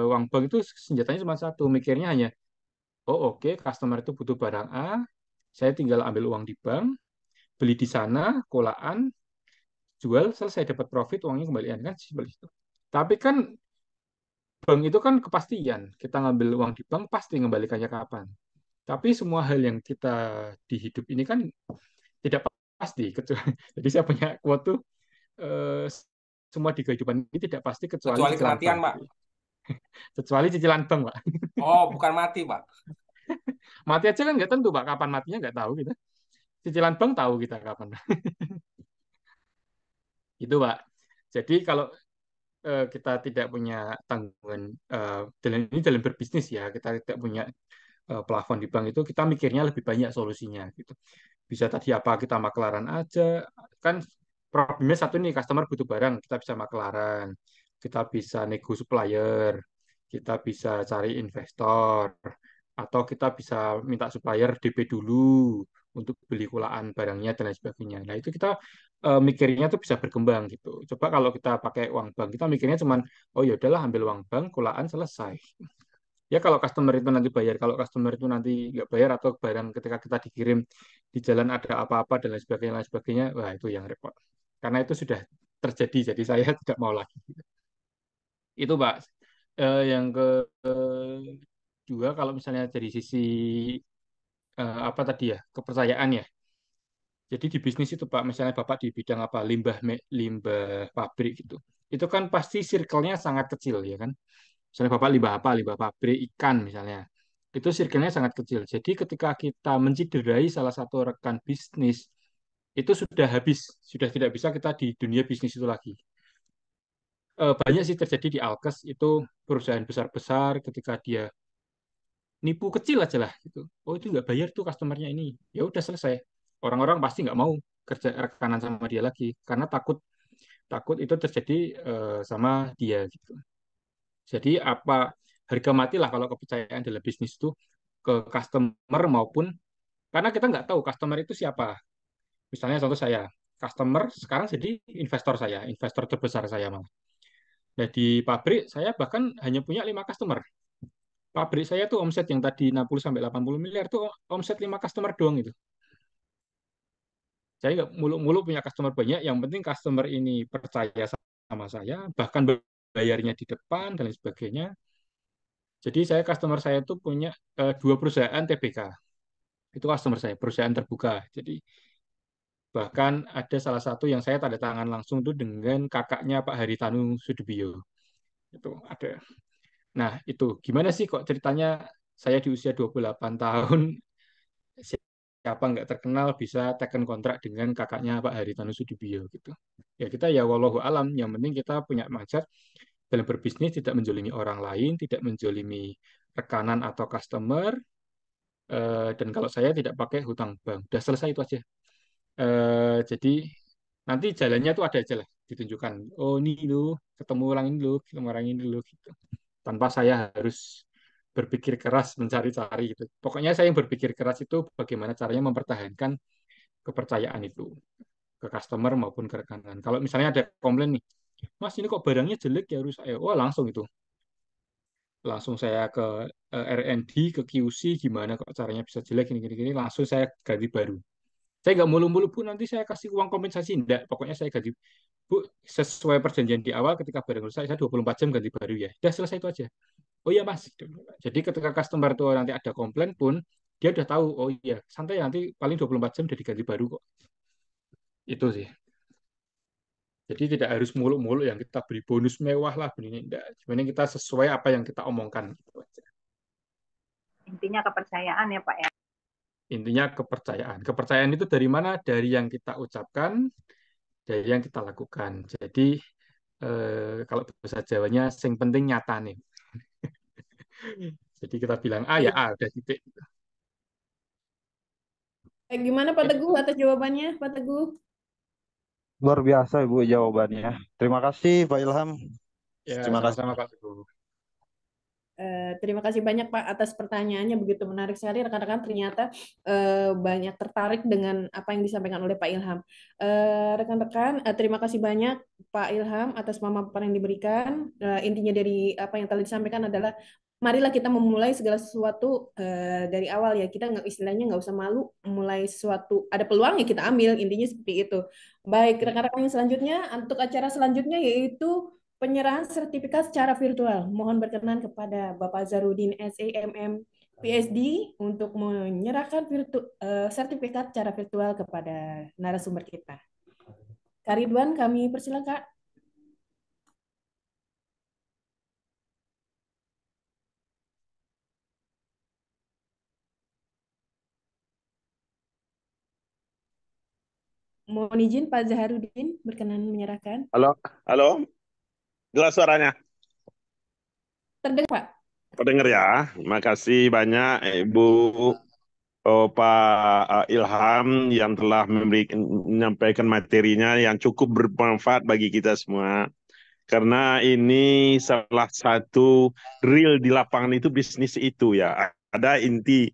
uang bank itu senjatanya cuma satu, mikirnya hanya, oh oke, customer itu butuh barang A, saya tinggal ambil uang di bank, beli di sana, kulaan, jual, selesai dapat profit, uangnya kembalian kan seperti itu. Tapi kan bank itu kan kepastian, kita ngambil uang di bank pasti ngembalikannya kapan. Tapi semua hal yang kita di hidup ini kan tidak pasti. Jadi saya punya quote tuh, eh, semua di kehidupan ini tidak pasti kecuali Kecuali cicilan kematian, bank. Pak. Gitu. Kecuali cicilan bank, Pak. Oh, bukan mati, Pak. Mati aja kan nggak tentu, Pak. Kapan matinya nggak tahu kita. Cicilan bank tahu kita kapan. Itu, Pak. Jadi kalau kita tidak punya tanggungan dalam berbisnis ya, kita tidak punya plafon di bank itu, kita mikirnya lebih banyak solusinya gitu. Bisa tadi apa, kita maklaran aja kan, problemnya satu nih, customer butuh barang, kita bisa maklaran, kita bisa nego supplier, kita bisa cari investor, atau kita bisa minta supplier DP dulu untuk beli kulaan barangnya dan lain sebagainya. Nah, itu kita mikirnya tuh bisa berkembang gitu. Coba kalau kita pakai uang bank, kita mikirnya cuman, oh ya udahlah ambil uang bank, kulaan selesai. Ya kalau customer itu nanti bayar, kalau customer itu nanti nggak bayar atau barang ketika kita dikirim di jalan ada apa-apa dan lain sebagainya, wah itu yang repot. Karena itu sudah terjadi, jadi saya tidak mau lagi. Itu Pak. Yang kedua, kalau misalnya dari sisi apa tadi ya, kepercayaan ya. Jadi di bisnis itu Pak, misalnya Bapak di bidang apa, limbah pabrik gitu. Itu kan pasti circle-nya sangat kecil ya kan. Misalnya Bapak limbah apa, limbah pabrik ikan misalnya. Itu circle-nya sangat kecil. Jadi ketika kita menciderai salah satu rekan bisnis, itu sudah habis, sudah tidak bisa kita di dunia bisnis itu lagi. Banyak sih terjadi di Alkes, itu perusahaan besar-besar ketika dia nipu kecil aja lah gitu. Oh itu nggak bayar tuh customernya ini. Ya udah selesai. Orang-orang pasti nggak mau kerja rekanan sama dia lagi karena takut takut itu terjadi sama dia gitu. Jadi apa harga mati lah kalau kepercayaan dalam bisnis itu ke customer maupun karena kita nggak tahu customer itu siapa. Misalnya contoh saya, customer sekarang jadi investor terbesar saya malah. Nah, di pabrik saya bahkan hanya punya 5 customer. Pabrik saya tuh omset yang tadi 60 sampai 80 miliar tuh omset 5 customer doang itu. Saya nggak muluk-muluk punya customer banyak, yang penting customer ini percaya sama saya, bahkan bayarnya di depan dan lain sebagainya. Jadi customer saya tuh punya 2 perusahaan TBK. Itu customer saya, perusahaan terbuka. Jadi bahkan ada salah satu yang saya tanda tangan langsung tuh dengan kakaknya Pak Haritanu Sudibyo. Itu ada. Nah, itu gimana sih kok ceritanya saya di usia 28 tahun siapa nggak terkenal bisa teken kontrak dengan kakaknya Pak Haritanu Sudibyo gitu. Ya kita ya wallahu alam, yang penting kita punya mindset dalam berbisnis tidak menjolimi orang lain, tidak menjolimi rekanan atau customer, dan kalau saya tidak pakai hutang bank. Udah selesai itu aja. Jadi nanti jalannya tuh ada aja lah ditunjukkan. Oh ini lo ketemu orang ini lo gitu. Tanpa saya harus berpikir keras mencari-cari gitu. Pokoknya saya yang berpikir keras itu bagaimana caranya mempertahankan kepercayaan itu ke customer maupun ke rekanan. Kalau misalnya ada komplain nih, Mas ini kok barangnya jelek ya harus saya. Wah langsung itu. Langsung saya ke R&D, ke QC, gimana kok caranya bisa jelek gini, langsung saya ganti baru. Saya nggak mulu-mulu, Bu, nanti saya kasih uang kompensasi. Enggak, pokoknya saya ganti. Bu, sesuai perjanjian di awal ketika barang rusak, saya 24 jam ganti baru ya. Udah selesai itu aja. Oh iya, Mas. Jadi ketika customer itu nanti ada komplain pun, dia udah tahu, oh iya, santai nanti paling 24 jam udah diganti baru kok. Itu sih. Jadi tidak harus muluk-muluk yang kita beri bonus mewah lah, begini. Enggak. Sebenarnya kita sesuai apa yang kita omongkan. Gitu aja. Intinya kepercayaan ya Pak ya. Intinya kepercayaan. Kepercayaan itu dari mana? Dari yang kita ucapkan, dari yang kita lakukan. Jadi kalau bahasa Jawanya, sing penting nyata nih. Jadi kita bilang A ya A, udah titik. Gimana Pak Teguh atas jawabannya, Pak Teguh? Luar biasa Ibu jawabannya. Terima kasih Pak Ilham. Ya, Terima kasih. sama-sama Pak Teguh. Terima kasih banyak Pak atas pertanyaannya, begitu menarik sekali rekan-rekan, ternyata banyak tertarik dengan apa yang disampaikan oleh Pak Ilham. Rekan-rekan, terima kasih banyak Pak Ilham atas pemaparan yang diberikan. Intinya dari apa yang telah disampaikan adalah marilah kita memulai segala sesuatu dari awal ya. Kita istilahnya nggak usah malu mulai sesuatu, ada peluang ya kita ambil, intinya seperti itu. Baik, rekan-rekan yang selanjutnya, untuk acara selanjutnya yaitu penyerahan sertifikat secara virtual. Mohon berkenan kepada Bapak Zarudin SAMM PSD untuk menyerahkan sertifikat secara virtual kepada narasumber kita. Kak Ridwan, kami persilakan. Mohon izin Pak Zaharudin berkenan menyerahkan. Halo, halo. Jelas suaranya? Terdengar, Pak. Terdengar ya. Makasih banyak Ibu Pak Ilham yang telah menyampaikan materinya yang cukup bermanfaat bagi kita semua. Karena ini salah satu real di lapangan itu bisnis itu ya. Ada inti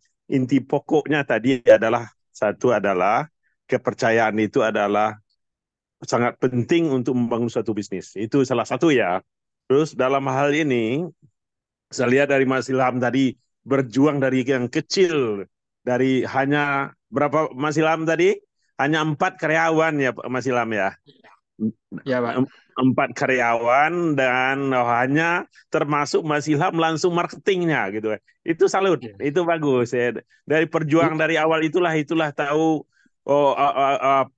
pokoknya tadi adalah satu adalah kepercayaan itu adalah sangat penting untuk membangun suatu bisnis. Itu salah satu ya. Terus dalam hal ini saya lihat dari Mas Ilham tadi berjuang dari yang kecil, dari hanya berapa Mas Ilham tadi? Hanya 4 karyawan ya Mas Ilham ya. Ya, Pak. 4 karyawan dan hanya termasuk Mas Ilham langsung marketingnya gitu. Itu salut, itu bagus ya. Dari perjuangan dari awal itulah tahu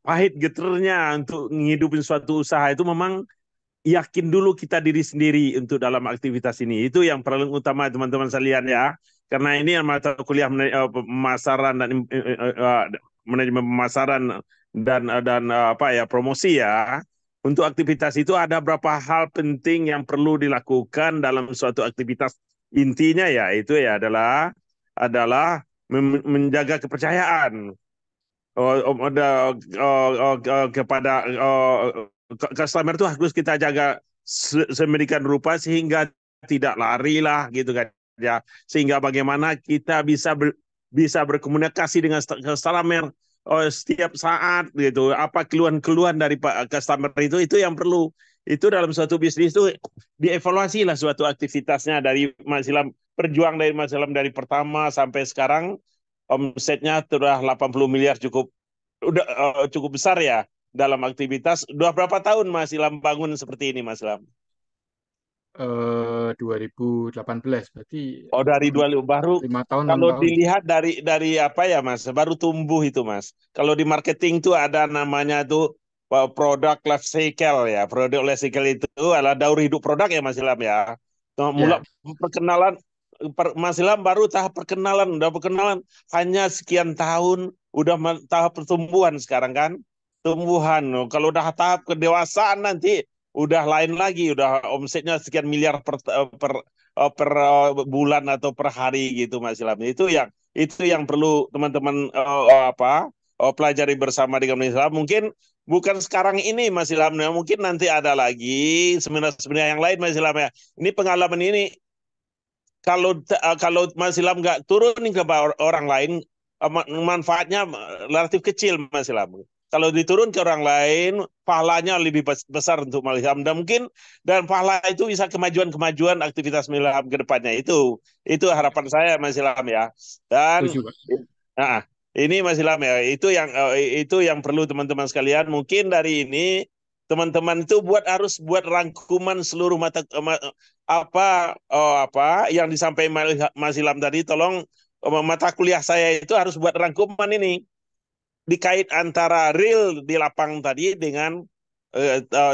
pahit geternya untuk ngidupin suatu usaha itu memang yakin dulu kita diri sendiri untuk dalam aktivitas ini. Itu yang paling utama teman-teman sekalian ya. Karena ini mata kuliah pemasaran dan manajemen pemasaran dan apa ya promosi ya. Untuk aktivitas itu ada beberapa hal penting yang perlu dilakukan dalam suatu aktivitas. Intinya ya itu ya adalah menjaga kepercayaan kepada customer itu harus kita jaga sedemikian rupa sehingga tidak lari lah gitu kan ya, sehingga bagaimana kita bisa berkomunikasi dengan customer setiap saat gitu, apa keluhan-keluhan dari customer itu yang perlu. Itu dalam suatu bisnis itu dievaluasi lah suatu aktivitasnya dari Mas Ilham, perjuang dari Mas Ilham dari pertama sampai sekarang omsetnya sudah 80 miliar cukup besar ya dalam aktivitas. Udah berapa tahun Mas Ilham bangun seperti ini Mas Ilham? 2018 berarti dari 20 baru 5 tahun 6 kalau tahun. dilihat dari apa ya Mas, baru tumbuh itu Mas. Kalau di marketing tuh ada namanya tuh produk life cycle ya. Produk life cycle itu adalah daur hidup produk ya Mas Ilham ya. Mulai perkenalan Mas Ilham baru tahap perkenalan, udah perkenalan hanya sekian tahun, udah tahap pertumbuhan sekarang kan, tumbuhan. Kalau udah tahap kedewasaan nanti udah lain lagi, udah omsetnya sekian miliar per bulan atau per hari gitu Mas Ilham. Itu yang perlu teman-teman pelajari bersama dengan Mas Ilham. Mungkin bukan sekarang ini Mas Ilham, mungkin nanti ada lagi seminar-seminar yang lain Mas Ilham ya. Ini pengalaman ini kalau Mas Ilham nggak turun ke orang lain, manfaatnya relatif kecil Mas Ilham. Kalau diturun ke orang lain, pahalanya lebih besar untuk Mas Ilham. Dan pahala itu bisa kemajuan aktivitas Mas Ilham ke depannya. Itu harapan saya Mas Ilham ya. Dan ini Mas Ilham ya, itu yang perlu teman-teman sekalian. Mungkin dari ini teman-teman itu harus buat rangkuman seluruh apa yang disampaikan Mas Ilham tadi. Tolong mata kuliah saya itu harus buat rangkuman ini dikait antara real di lapangan tadi dengan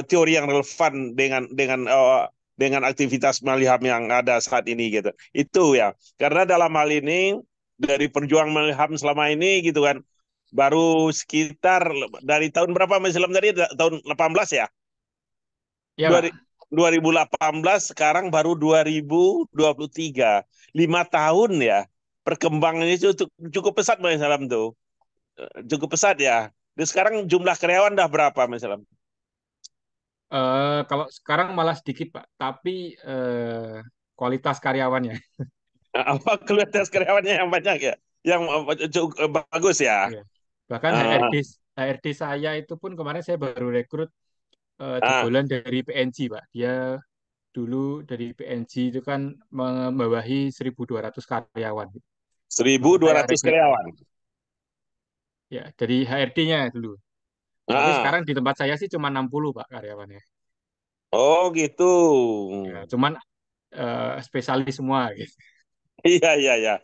teori yang relevan dengan aktivitas Mas Ilham yang ada saat ini gitu. Itu ya. Karena dalam hal ini dari perjuangan Mas Ilham selama ini gitu kan, baru sekitar dari tahun berapa Mas Ilham tadi? Tahun 18 ya? Ya, 2018, sekarang baru 2023. 5 tahun ya. Perkembangannya itu cukup pesat Mas Ilham tuh. Cukup pesat ya. Dan sekarang jumlah karyawan dah berapa Mas Ilham? Kalau sekarang malah sedikit Pak, tapi kualitas karyawannya. Apa kualitas karyawannya yang banyak ya? Yang cukup bagus ya? Iya. Bahkan HRD saya itu pun kemarin saya baru rekrut jebolan dari PNG Pak. Dia dulu dari PNG itu kan membawahi 1.200 karyawan. 1.200 karyawan? Ya, dari HRD-nya dulu. Tapi sekarang di tempat saya sih cuma 60 Pak karyawannya. Oh gitu. Ya, cuman spesialis semua gitu. Iya.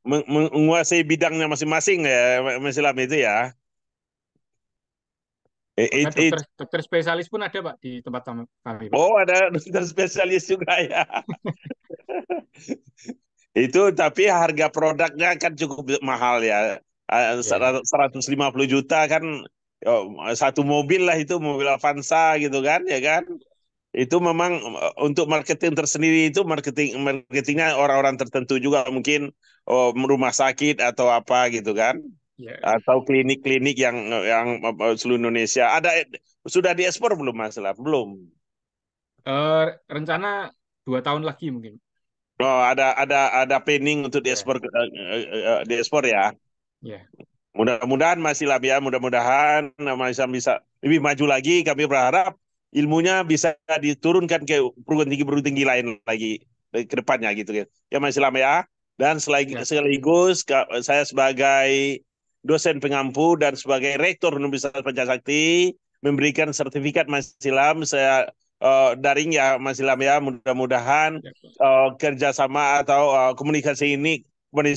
Menguasai bidangnya masing-masing ya Mas Ilham itu ya. Dokter spesialis pun ada Pak di tempat kami Pak. Oh ada dokter spesialis juga ya. Itu tapi harga produknya kan cukup mahal ya. 150 juta kan satu mobil lah, itu mobil Avanza gitu kan ya kan. Itu memang untuk marketing tersendiri, itu marketingnya orang-orang tertentu juga, mungkin rumah sakit atau apa gitu kan, atau klinik-klinik yang seluruh Indonesia. Sudah diekspor belum Mas Ilham? Belum. Rencana 2 tahun lagi mungkin. Oh, ada planning untuk diekspor diekspor ya. Ya. Mudah-mudahan Mas Ilham ya, mudah-mudahan Mas Ilham bisa lebih maju lagi. Kami berharap ilmunya bisa diturunkan ke perguruan tinggi lain lagi ke depannya gitu ya Mas Ilham ya. Dan sekaligus saya sebagai dosen pengampu dan sebagai rektor Universitas Pancasakti memberikan sertifikat Mas Ilham. Saya daring ya Mas Ilham ya, mudah-mudahan kerjasama atau komunikasi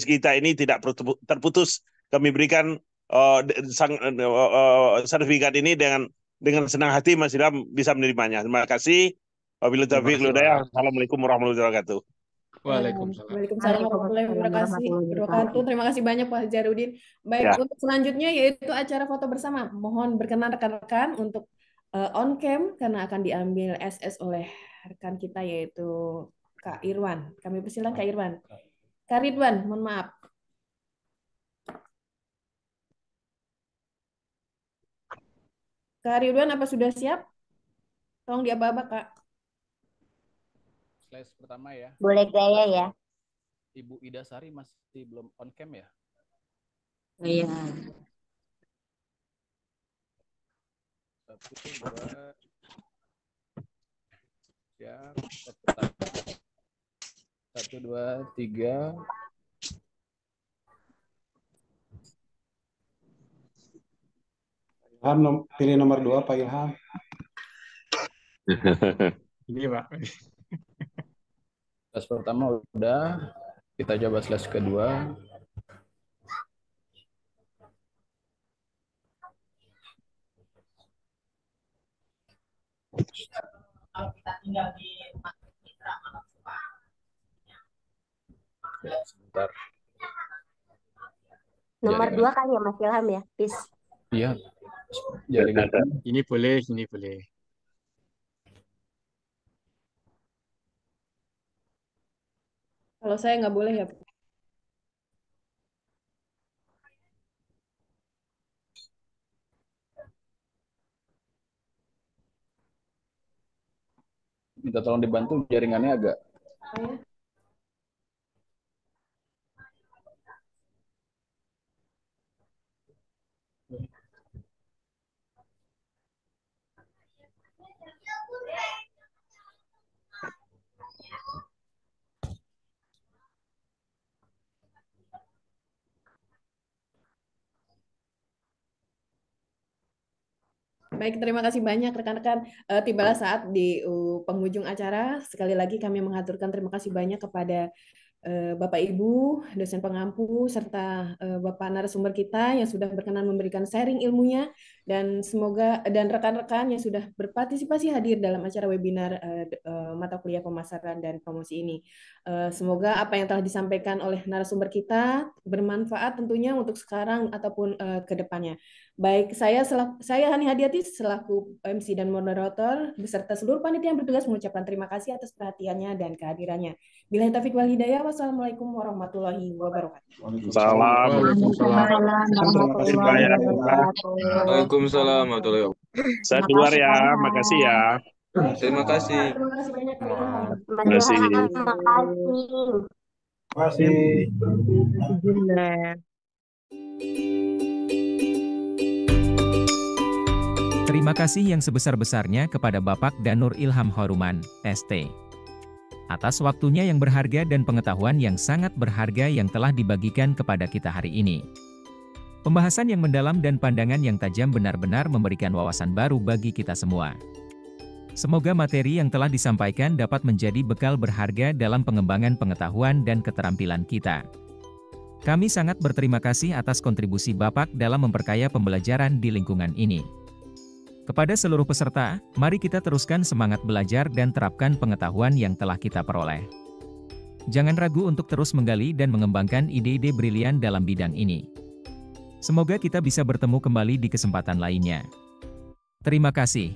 kita ini tidak terputus. Kami berikan sertifikat ini dengan senang hati Mas Ilham bisa menerimanya. Terima kasih. Wabillahi taufiq wal hidayah. Assalamualaikum warahmatullahi wabarakatuh. Waalaikumsalam warahmatullahi wabarakatuh. Terima kasih banyak Pak Hajarudin. Baik, untuk selanjutnya yaitu acara foto bersama. Mohon berkenan rekan-rekan untuk on cam karena akan diambil SS oleh rekan kita yaitu Kak Irwan. Kami persilakan Kak Irwan. Kak Ridwan, mohon maaf. Kak Ridwan, apa sudah siap? Tolong diaba-aba, Kak. Slide pertama ya. Boleh gaya ya. Ibu Ida Sari masih belum on cam ya? Iya. 1, 2. Siap. 1, 2, 3. Ilham pilih nomor 2 Pak Ilham. Ini Pak. Slide pertama udah. Kita coba slide kedua. Sebentar. Nomor 2 kali ya Mas Ilham ya, please. Iya. Jaringan. Ini boleh, ini boleh. Kalau saya nggak boleh ya. Minta tolong dibantu, jaringannya agak. Baik, terima kasih banyak rekan-rekan. Tibalah saat di penghujung acara. Sekali lagi kami mengaturkan terima kasih banyak kepada Bapak Ibu, dosen pengampu, serta Bapak narasumber kita yang sudah berkenan memberikan sharing ilmunya, dan semoga dan rekan-rekan yang sudah berpartisipasi hadir dalam acara webinar mata kuliah pemasaran dan promosi ini. Semoga apa yang telah disampaikan oleh narasumber kita bermanfaat tentunya untuk sekarang ataupun ke depannya. Baik, saya Hani Hadiati selaku MC dan moderator beserta seluruh panitia yang bertugas mengucapkan terima kasih atas perhatiannya dan kehadirannya. Billahi taufiq wal hidayah. Wassalamualaikum warahmatullahi wabarakatuh. Waalaikumsalam warahmatullahi wabarakatuh. Saya keluar ya, makasih ya. Terima kasih. Terima kasih banyak. Terima kasih. Terima kasih. Terima kasih yang sebesar-besarnya kepada Bapak Danur Ilham Horuman, ST. Atas waktunya yang berharga dan pengetahuan yang sangat berharga yang telah dibagikan kepada kita hari ini. Pembahasan yang mendalam dan pandangan yang tajam benar-benar memberikan wawasan baru bagi kita semua. Semoga materi yang telah disampaikan dapat menjadi bekal berharga dalam pengembangan pengetahuan dan keterampilan kita. Kami sangat berterima kasih atas kontribusi Bapak dalam memperkaya pembelajaran di lingkungan ini. Kepada seluruh peserta, mari kita teruskan semangat belajar dan terapkan pengetahuan yang telah kita peroleh. Jangan ragu untuk terus menggali dan mengembangkan ide-ide brilian dalam bidang ini. Semoga kita bisa bertemu kembali di kesempatan lainnya. Terima kasih.